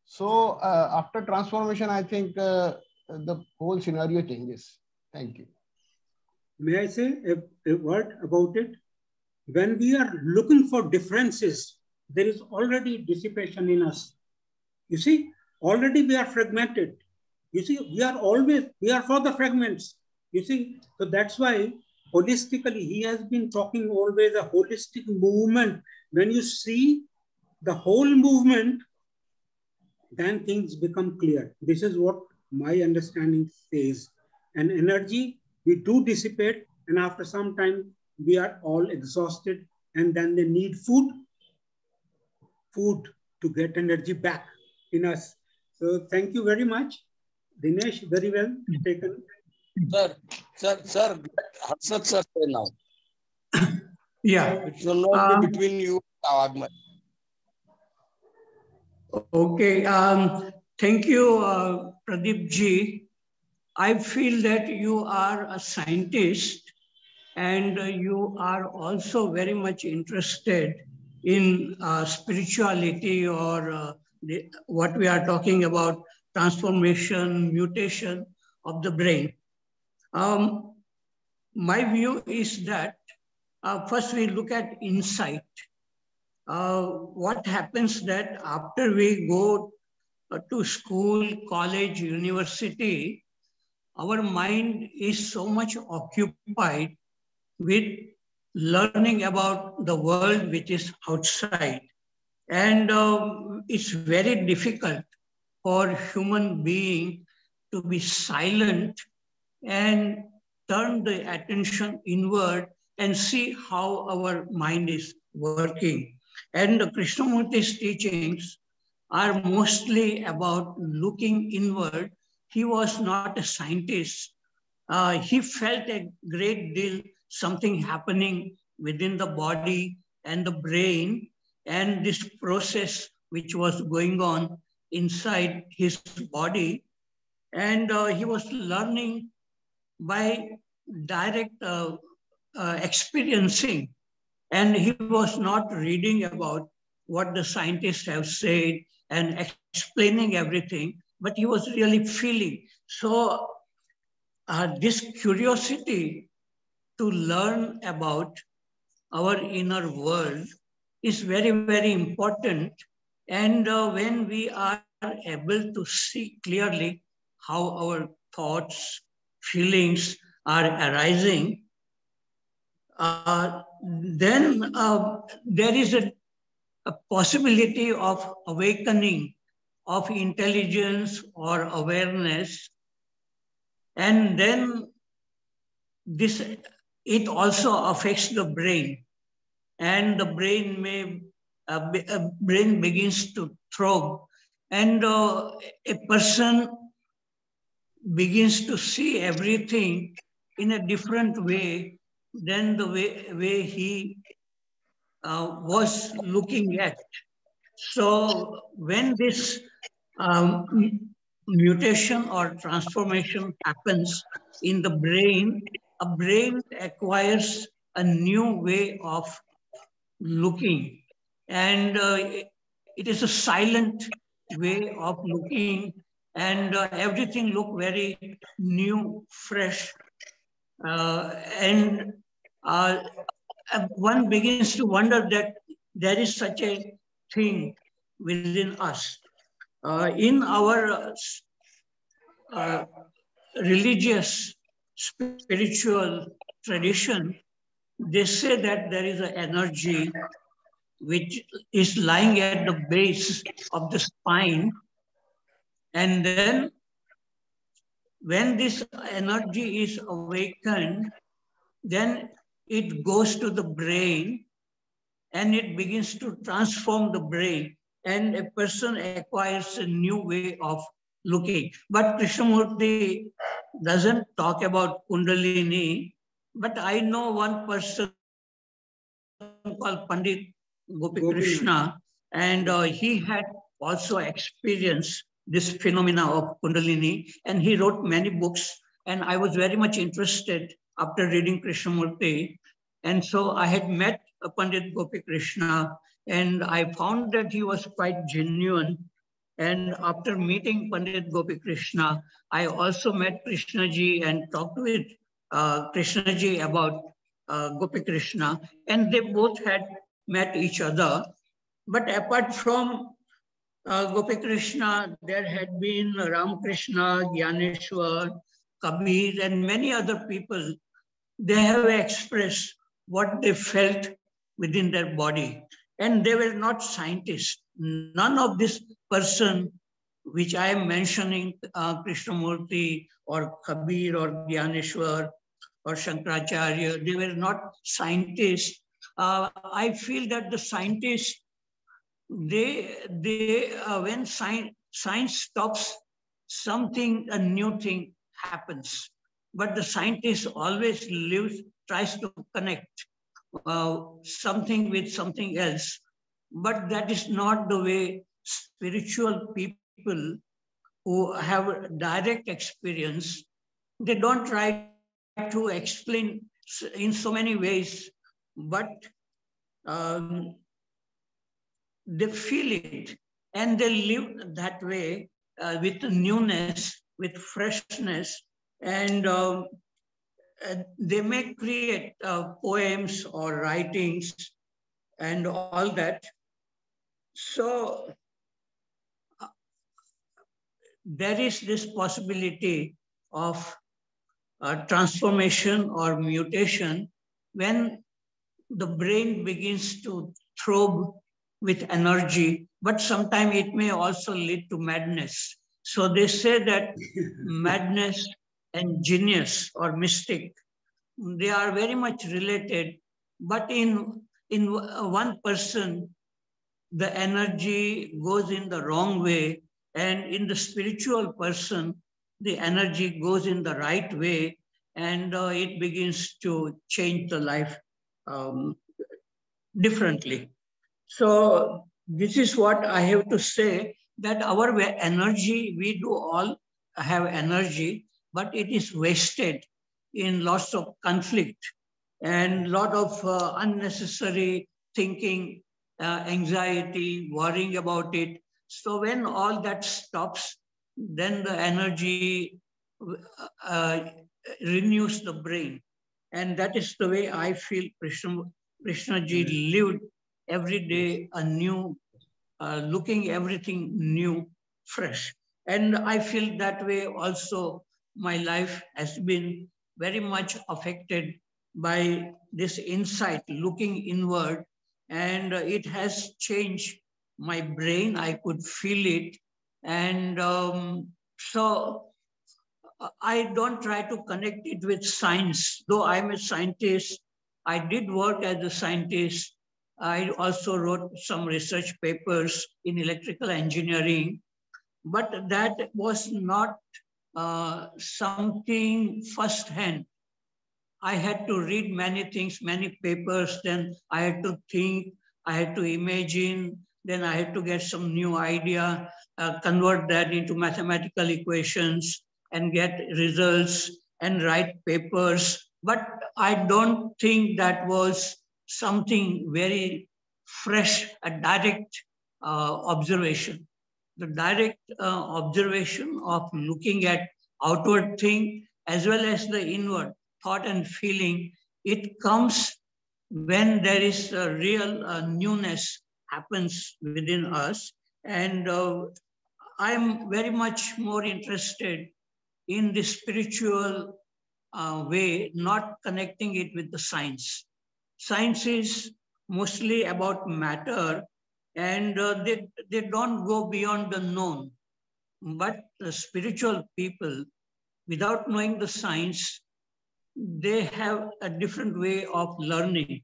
So after transformation, I think the whole scenario changes. Thank you. May I say a word about it? When we are looking for differences, there is already dissipation in us. You see, already we are fragmented. You see, we are for the fragments. You see, so that's why holistically, he has been talking always a holistic movement. When you see the whole movement, then things become clear. This is what my understanding says. And energy, we do dissipate, and after some time, we are all exhausted, and then they need food to get energy back in us. So thank you very much. Dinesh, very well taken. Sir, Harshad sir say now. Yeah. It will not be between you and Waghmare. Okay. Thank you, Pradeep ji. I feel that you are a scientist and you are also very much interested in spirituality or what we are talking about, transformation, mutation of the brain. My view is that first we look at insight. What happens that after we go to school, college, university, our mind is so much occupied with learning about the world which is outside. And it's very difficult for human being to be silent and turn the attention inward and see how our mind is working. And the Krishnamurti's teachings are mostly about looking inward. He was not a scientist. He felt a great deal something happening within the body and the brain, and this process which was going on inside his body. And he was learning by direct experiencing. And he was not reading about what the scientists have said and explaining everything, but he was really feeling. So this curiosity to learn about our inner world is very, very important. And when we are able to see clearly how our thoughts, feelings are arising, then there is a possibility of awakening of intelligence or awareness. And then it also affects the brain, and the brain brain begins to throb, and a person begins to see everything in a different way than the way he was looking at. So when this mutation or transformation happens in the brain, a brain acquires a new way of looking. And it is a silent way of looking, and everything look very new, fresh. And one begins to wonder that there is such a thing within us. In our religious, spiritual tradition, they say that there is an energy which is lying at the base of the spine, and then when this energy is awakened, then it goes to the brain and it begins to transform the brain, and a person acquires a new way of looking. But Krishnamurti doesn't talk about Kundalini, but I know one person called Pandit Gopi Krishna, and he had also experienced this phenomena of Kundalini, and he wrote many books, and I was very much interested after reading Krishnamurti. And so I had met Pandit Gopi Krishna, and I found that he was quite genuine. And after meeting Pandit Gopi Krishna, I also met Krishnaji and talked with Krishnaji about Gopi Krishna, and they both had met each other. But apart from Gopi Krishna, there had been Ramakrishna, Gyaneshwar, Kabir, and many other people. They have expressed what they felt within their body. And they were not scientists. None of this person, which I am mentioning, Krishnamurti or Kabir or Gyaneshwar or Shankaracharya, they were not scientists. I feel that the scientists, when science stops, a new thing happens. But the scientist always tries to connect something with something else. But that is not the way spiritual people who have direct experience, they don't try to explain in so many ways, but um, they feel it and they live that way with newness, with freshness, and they may create poems or writings and all that. So there is this possibility of transformation or mutation when the brain begins to throb with energy, but sometimes it may also lead to madness. So they say that madness and genius or mystic, they are very much related, but in one person, the energy goes in the wrong way, and in the spiritual person, the energy goes in the right way, and it begins to change the life differently. So this is what I have to say, that our energy, we do all have energy, but it is wasted in lots of conflict and lot of unnecessary thinking, anxiety, worrying about it. So when all that stops, then the energy uh, renews the brain. And that is the way I feel Krishnaji lived every day anew, looking everything new, fresh. And I feel that way also my life has been very much affected by this insight, looking inward, and it has changed my brain. I could feel it. And so I don't try to connect it with science. Though I'm a scientist, I did work as a scientist. I also wrote some research papers in electrical engineering, but that was not something first-hand. I had to read many things, many papers, then I had to think, I had to imagine, then I had to get some new idea, convert that into mathematical equations and get results and write papers. But I don't think that was something very fresh, a direct observation. The direct observation of looking at outward thing as well as the inward thought and feeling, it comes when there is a real newness happens within us. And I'm very much more interested in the spiritual way, not connecting it with the science. Science is mostly about matter, and they don't go beyond the known. But the spiritual people, without knowing the science, they have a different way of learning.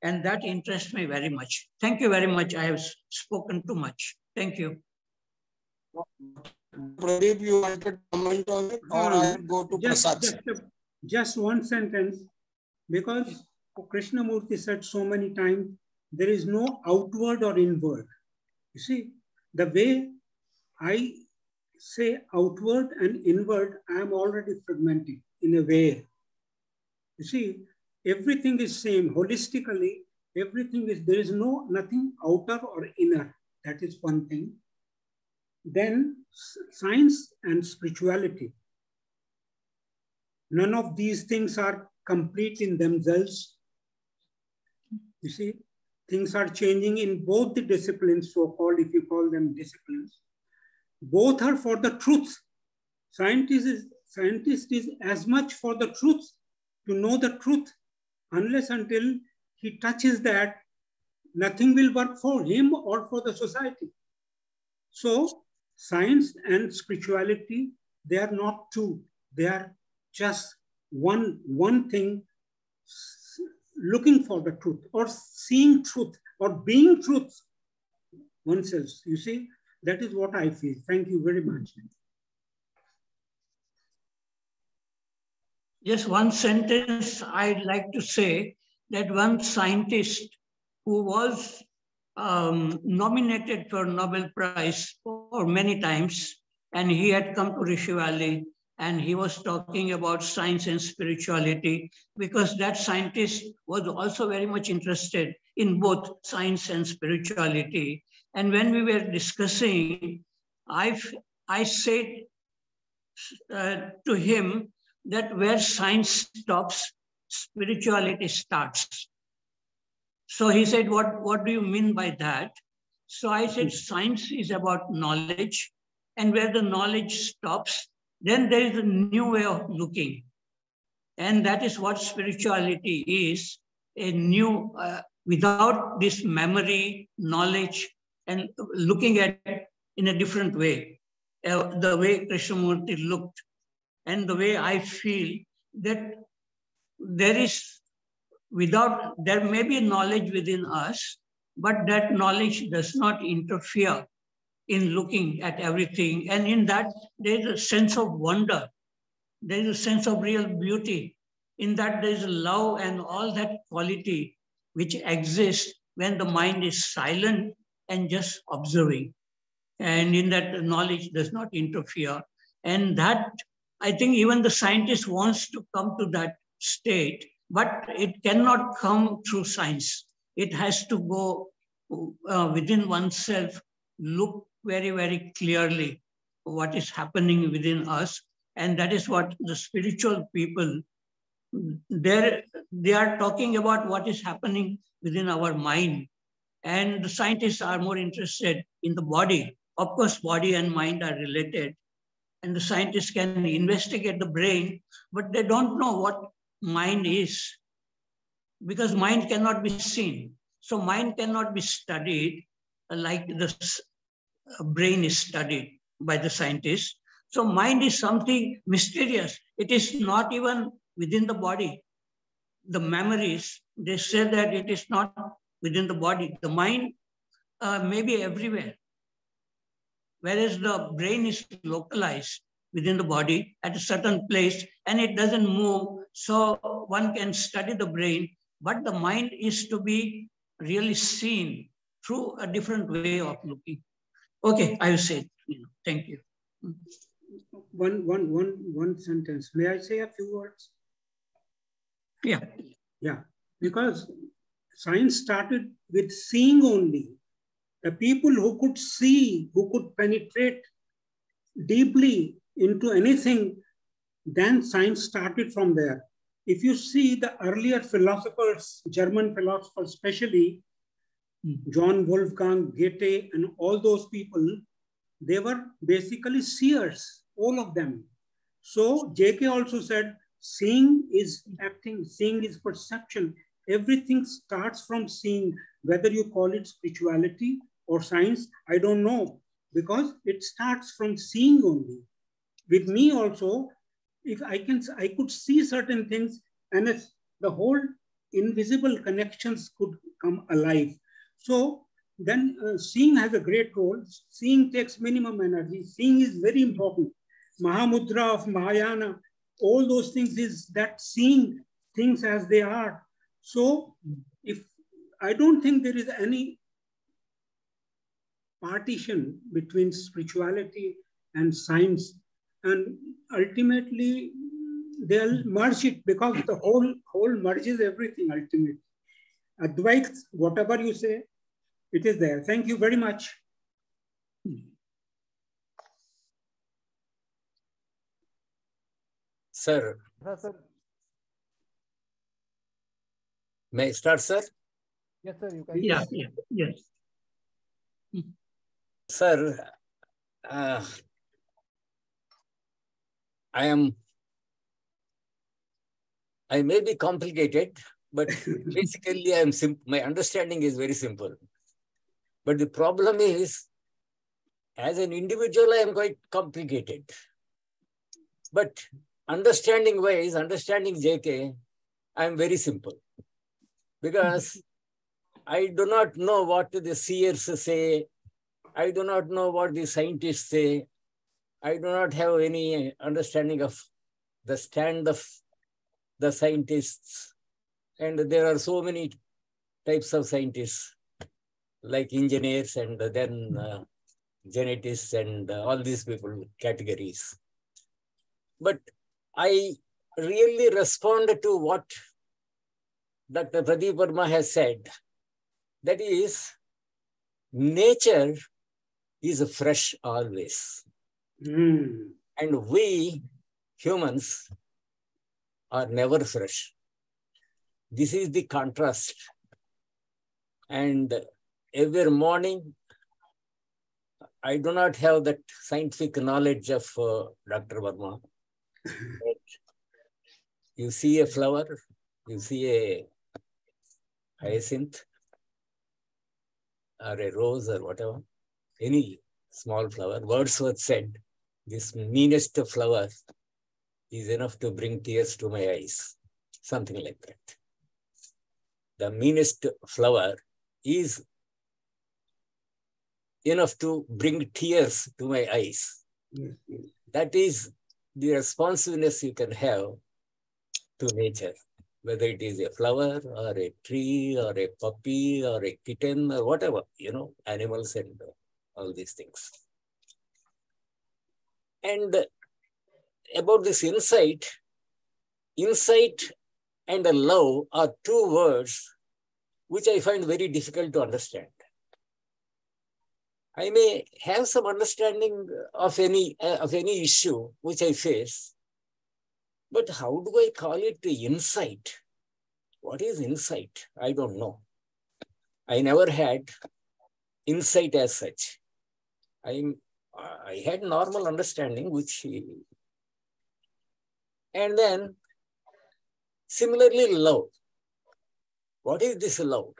And that interests me very much. Thank you very much. I have spoken too much. Thank you. Pradeep, you wanted to comment on it, or I'll go to Prasad? Just one sentence, because Krishnamurti said so many times, there is no outward or inward. You see, the way I say outward and inward, I am already fragmented in a way. You see, everything is same. Holistically, everything is, there is nothing outer or inner. That is one thing. Then science and spirituality. None of these things are complete in themselves. You see, things are changing in both the disciplines, so-called, if you call them disciplines. Both are for the truth. Scientist is as much for the truth, to know the truth. Unless until he touches that, nothing will work for him or for the society. So science and spirituality, they are not two. They are just one thing, looking for the truth or seeing truth or being truth oneself. You see, that is what I feel. Thank you very much. Just one sentence I'd like to say, that one scientist who was nominated for Nobel Prize for many times, and he had come to Rishi Valley, and he was talking about science and spirituality, because that scientist was also very much interested in both science and spirituality. And when we were discussing, I said to him that where science stops, spirituality starts. So he said, what do you mean by that? So I said, science is about knowledge, and where the knowledge stops, then there is a new way of looking. And that is what spirituality is, a new, without this memory, knowledge, and looking at it in a different way, the way Krishnamurti looked, and the way I feel that there may be knowledge within us, but that knowledge does not interfere in looking at everything. And in that, there is a sense of wonder. There is a sense of real beauty. In that, there is love and all that quality which exists when the mind is silent and just observing. And in that, knowledge does not interfere. And that, I think even the scientist wants to come to that state, but it cannot come through science. It has to go within oneself, look very, very clearly what is happening within us. And that is what the spiritual people, they are talking about what is happening within our mind. And the scientists are more interested in the body. Of course, body and mind are related. And the scientists can investigate the brain, but they don't know what mind is, because mind cannot be seen. So mind cannot be studied like the brain is studied by the scientists. So mind is something mysterious. It is not even within the body. The memories, they say that it is not within the body. The mind may be everywhere, whereas the brain is localized within the body at a certain place, and it doesn't move. So one can study the brain, but the mind is to be really seen through a different way of looking. Okay, I will say, thank you. One sentence. May I say a few words? Yeah. Yeah, because science started with seeing only. The people who could see, who could penetrate deeply into anything, then science started from there. If you see the earlier philosophers, German philosophers especially, John Wolfgang, Goethe, and all those people, they were basically seers, all of them. So JK also said, seeing is acting, seeing is perception. Everything starts from seeing, whether you call it spirituality or science, I don't know, because it starts from seeing only. With me also, if I could see certain things, and the whole invisible connections could come alive. So then seeing has a great role. Seeing takes minimum energy. Seeing is very important. Mahamudra of Mahayana, all those things is that seeing things as they are. So if I don't think there is any partition between spirituality and science, and ultimately they'll merge it, because the whole merges everything ultimately. Advait, whatever you say, it is there. Thank you very much. Sir, may I start, sir? Yes, sir, you can. Yeah, yes. Sir, I may be complicated, but basically my understanding is very simple. But the problem is, as an individual, I am quite complicated. But understanding JK, I am very simple. Because I do not know what the seers say. I do not know what the scientists say. I do not have any understanding of the stand of the scientists. And there are so many types of scientists, like engineers and then genetics and all these people categories. But I really respond to what Dr. Pradeep Verma has said. That is, nature is fresh always. And we humans are never fresh. This is the contrast. And every morning, I do not have that scientific knowledge of Dr. Verma. You see a flower, you see a hyacinth, or a rose or whatever, any small flower. Wordsworth said, this meanest flower is enough to bring tears to my eyes. Something like that. The meanest flower is enough to bring tears to my eyes. That is the responsiveness you can have to nature, whether it is a flower or a tree or a puppy or a kitten or whatever, animals and all these things. And about this insight and love are two words which I find very difficult to understand. I may have some understanding of any issue which I face, but how do I call it insight? What is insight? I don't know. I never had insight as such. I had normal understanding, and then similarly love. What is this love?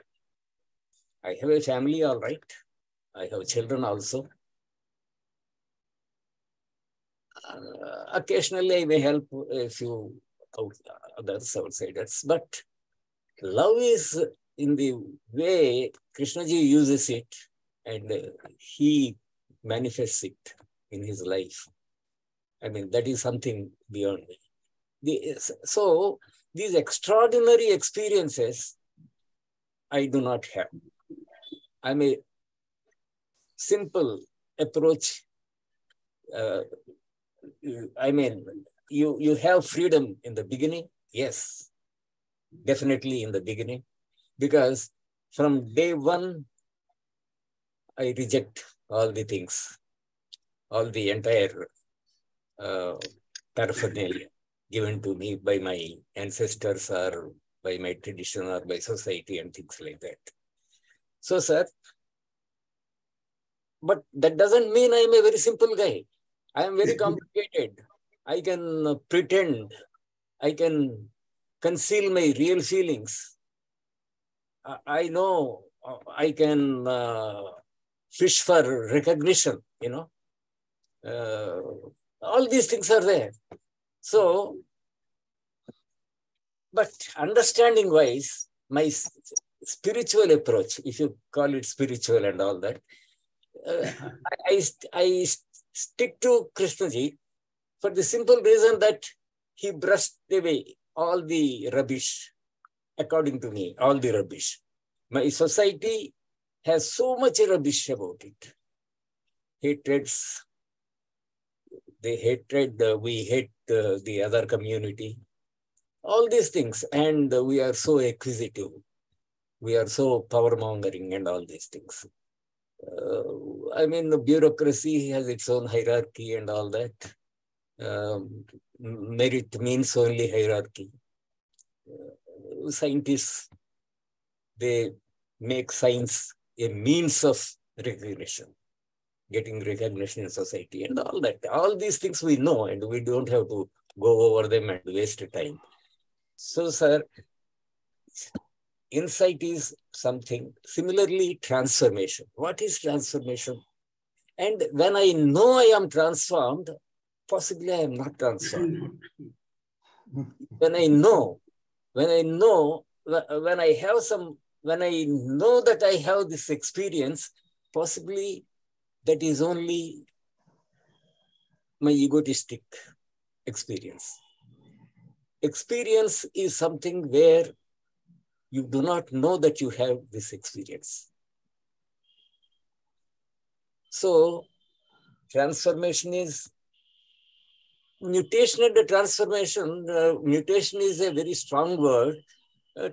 I have a family, all right. I have children also. Occasionally, I may help a few others, outsiders. But love is in the way Krishnaji uses it, and he manifests it in his life. I mean, that is something beyond me. So, these extraordinary experiences, I do not have. I'm a simple approach. I mean, you have freedom in the beginning. Yes, definitely in the beginning. Because from day one, I reject all the things, all the entire paraphernalia given to me by my ancestors or by my tradition or by society and things like that. So, sir, but that doesn't mean I'm a very simple guy. I am very complicated. I can pretend. I can conceal my real feelings. I know I can fish for recognition, All these things are there. So, but understanding wise, my spiritual approach, if you call it spiritual and all that, I stick to Krishnaji for the simple reason that he brushed away all the rubbish, according to me, all the rubbish. My society has so much rubbish about it. Hatreds, we hate the other community, all these things. And we are so acquisitive. We are so power mongering and all these things. I mean, the bureaucracy has its own hierarchy and all that. Merit means only hierarchy. Scientists, they make science a means of recognition, getting recognition in society and all that. All these things we know, and we don't have to go over them and waste time. So, sir, insight is something. Similarly, transformation. What is transformation? And when I know I am transformed, possibly I am not transformed. When I know that I have this experience, possibly that is only my egotistic experience. Experience is something where you do not know that you have this experience. So, transformation is mutation and the transformation. Mutation is a very strong word.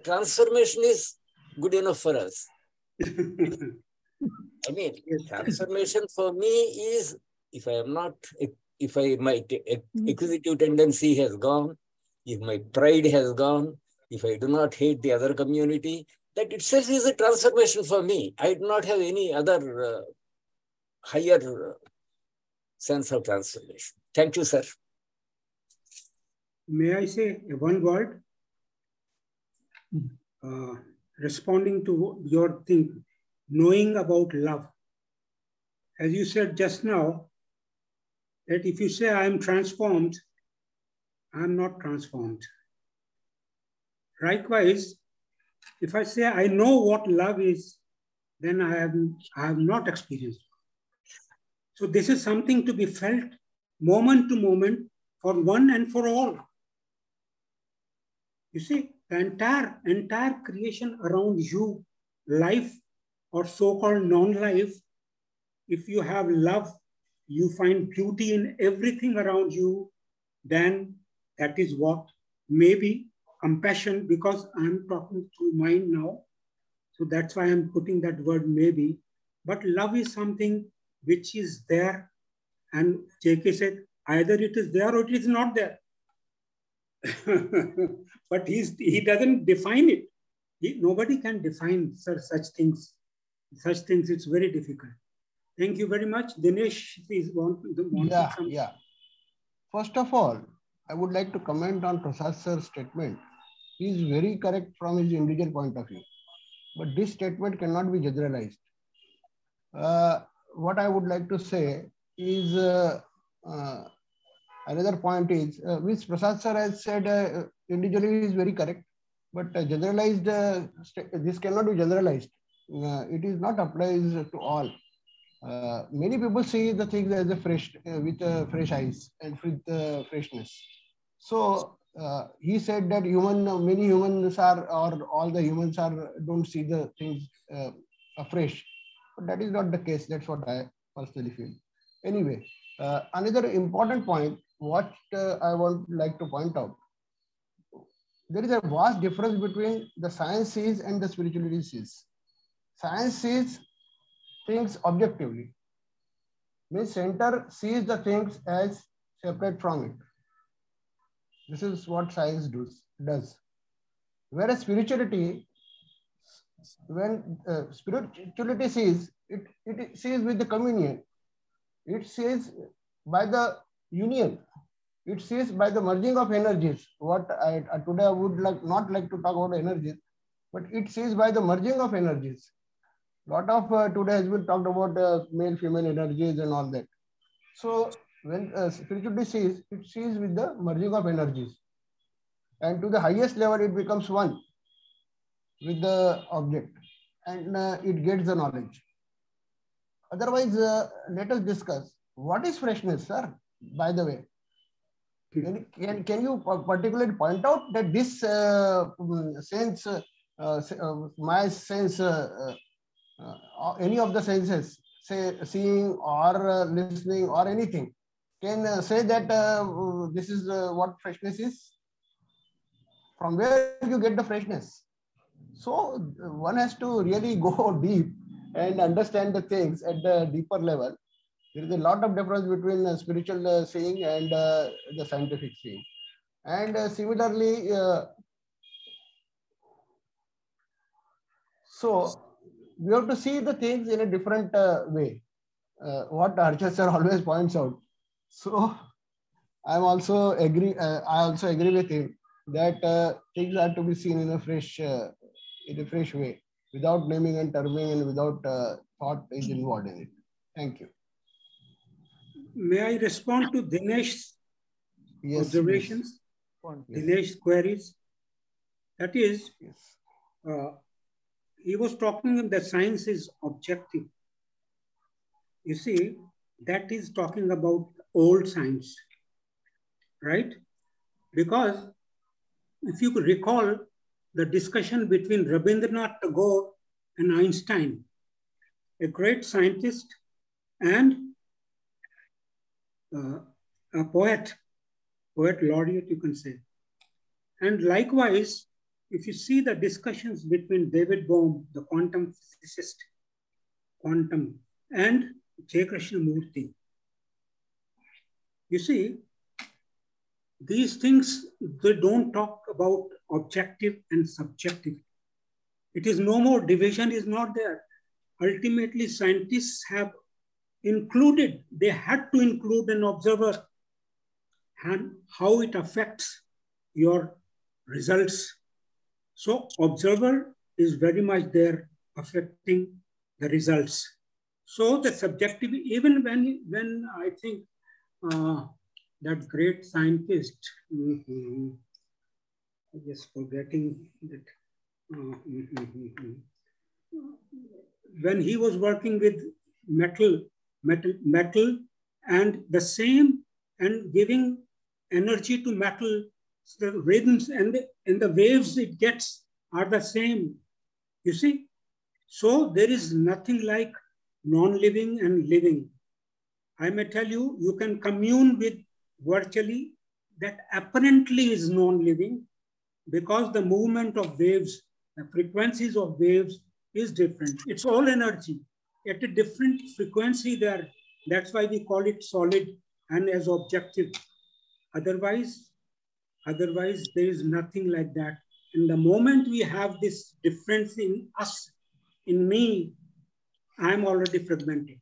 Transformation is good enough for us. I mean, transformation for me is if my acquisitive tendency has gone, if my pride has gone, if I do not hate the other community, that itself is a transformation for me. I do not have any other higher sense of transformation. Thank you, sir. May I say one word? Responding to your thing, knowing about love. As you said just now, that if you say I am transformed, I am not transformed. Likewise, if I say I know what love is, then I have not experienced. So this is something to be felt moment to moment for one and for all. You see, the entire creation around you, life or so-called non-life, if you have love, you find beauty in everything around you, then that is what maybe compassion, because I'm talking through mind now. So that's why I'm putting that word maybe. But love is something which is there. And JK said, either it is there or it is not there. But he doesn't define it. Nobody can define such things. Such things, it's very difficult. Thank you very much. Dinesh, please want something. Yeah. First of all, I would like to comment on Prasad sir's statement. He is very correct from his individual point of view. But this statement cannot be generalized. What I would like to say is another point is, which Prasad sir has said individually is very correct, but generalized, this cannot be generalized. It is not applies to all. Many people see the things as a fresh, with fresh eyes and with freshness. So he said that many humans are, or all the humans are, don't see the things afresh. But that is not the case. That's what I personally feel. Anyway, another important point, what I would like to point out, there is a vast difference between the science sees and the spirituality sees. Science sees things objectively. Means center sees the things as separate from it. This is what science does. Whereas spirituality, when spirituality sees, it sees with the communion. It sees by the union. It sees by the merging of energies. What today I would not like to talk about energies, but it sees by the merging of energies. Lot of today has been talked about male-female energies and all that. So when spirituality sees, it sees with the merging of energies. And to the highest level, it becomes one with the object, and it gets the knowledge. Otherwise, let us discuss what is freshness, sir. By the way, can you particularly point out that this sense, my sense, any of the senses, say seeing or listening or anything, can say that this is what freshness is? From where you get the freshness? So one has to really go deep and understand the things at the deeper level. There is a lot of difference between spiritual seeing and the scientific seeing. And similarly, so we have to see the things in a different way. What Harshad sir always points out. So I also agree with him that things are to be seen in a fresh way, without naming and terming and without thought is involved in it. Thank you. May I respond to Dinesh's observations? Yes. Dinesh's queries? That is, yes. He was talking that science is objective. You see, that is talking about old science, right? Because if you could recall the discussion between Rabindranath Tagore and Einstein, a great scientist and a poet laureate, you can say. And likewise, if you see the discussions between David Bohm, the quantum physicist, and J. Krishnamurti, you see, these things, they don't talk about objective and subjective. It is no more, division is not there. Ultimately, scientists have included, they had to include an observer and how it affects your results. So observer is very much there affecting the results. So the subjective, even when I think that great scientist, I'm just forgetting that, when he was working with metal and the same, and giving energy to metal, the rhythms and the waves it gets are the same, you see. So there is nothing like non-living and living. I may tell you, you can commune with virtually that apparently is non-living, because the movement of waves, the frequencies of waves is different. It's all energy at a different frequency there. That's why we call it solid and as objective. Otherwise, there is nothing like that. And the moment we have this difference in us, in me, I'm already fragmented.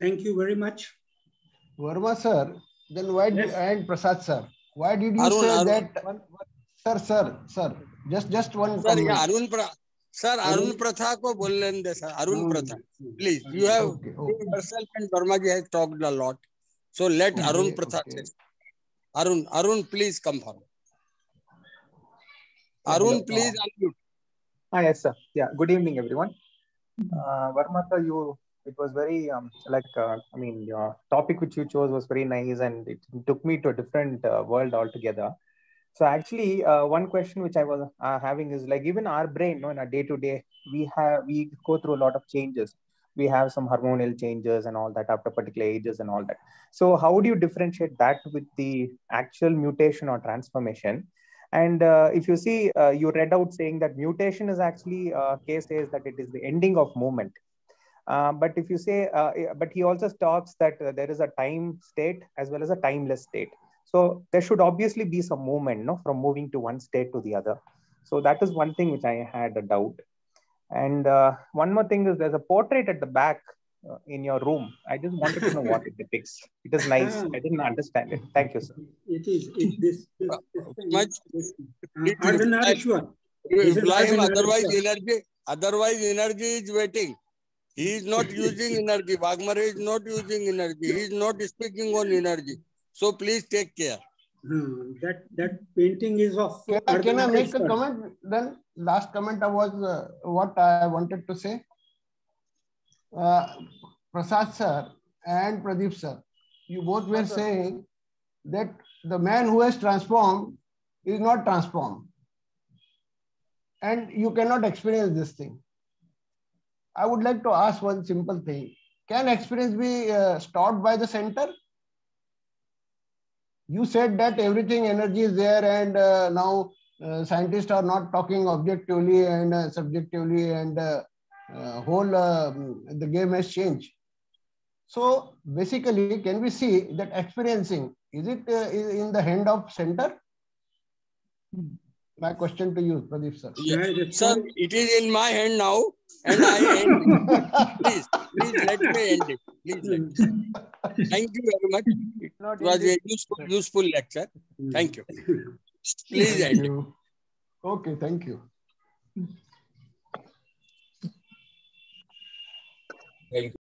Thank you very much. Verma sir, then why yes. And Prasad sir, why did you say that? Sir, just one comment. Arun Partha ko bolne de, sir. Arun Partha, please. You have yourself and Verma ji has talked a lot. So let Arun Partha say. Arun, please come forward. Arun, please unmute. Yes, sir. Yeah. Good evening, everyone. Verma sir, it was very your topic which you chose was very nice, and it took me to a different world altogether. So actually, one question which I was having is, like, even our brain, in our day-to-day, we go through a lot of changes. We have some hormonal changes and all that after particular ages and all that. So how do you differentiate that with the actual mutation or transformation? And if you see, you read out saying that mutation is actually, case says that it is the ending of movement. But if you say, but he also talks that there is a time state as well as a timeless state. So there should obviously be some movement, from moving to one state to the other. So that is one thing which I had a doubt. And one more thing is, there's a portrait at the back in your room. I just wanted to know what it depicts. It is nice. I didn't understand it. Thank you, sir. It is. This Otherwise energy is waiting. He is not using energy. Waghmare is not using energy. He is not speaking on energy. So please take care. That painting is of. Can I make a comment? Then last comment was what I wanted to say. Prasad sir and Pradeep sir, you both were saying that the man who has transformed is not transformed, and you cannot experience this thing. I would like to ask one simple thing. Can experience be stopped by the center? You said that everything energy is there, and now scientists are not talking objectively and subjectively, and the game has changed. So basically, can we see that experiencing, is it in the hand of center? My question to you, Pradeep sir. Yes. Sir, it is in my hand now, and I end it. Please let me end it. Please let me. Thank you very much. It was a useful lecture. Thank you. Please end it. Okay, thank you. Thank you.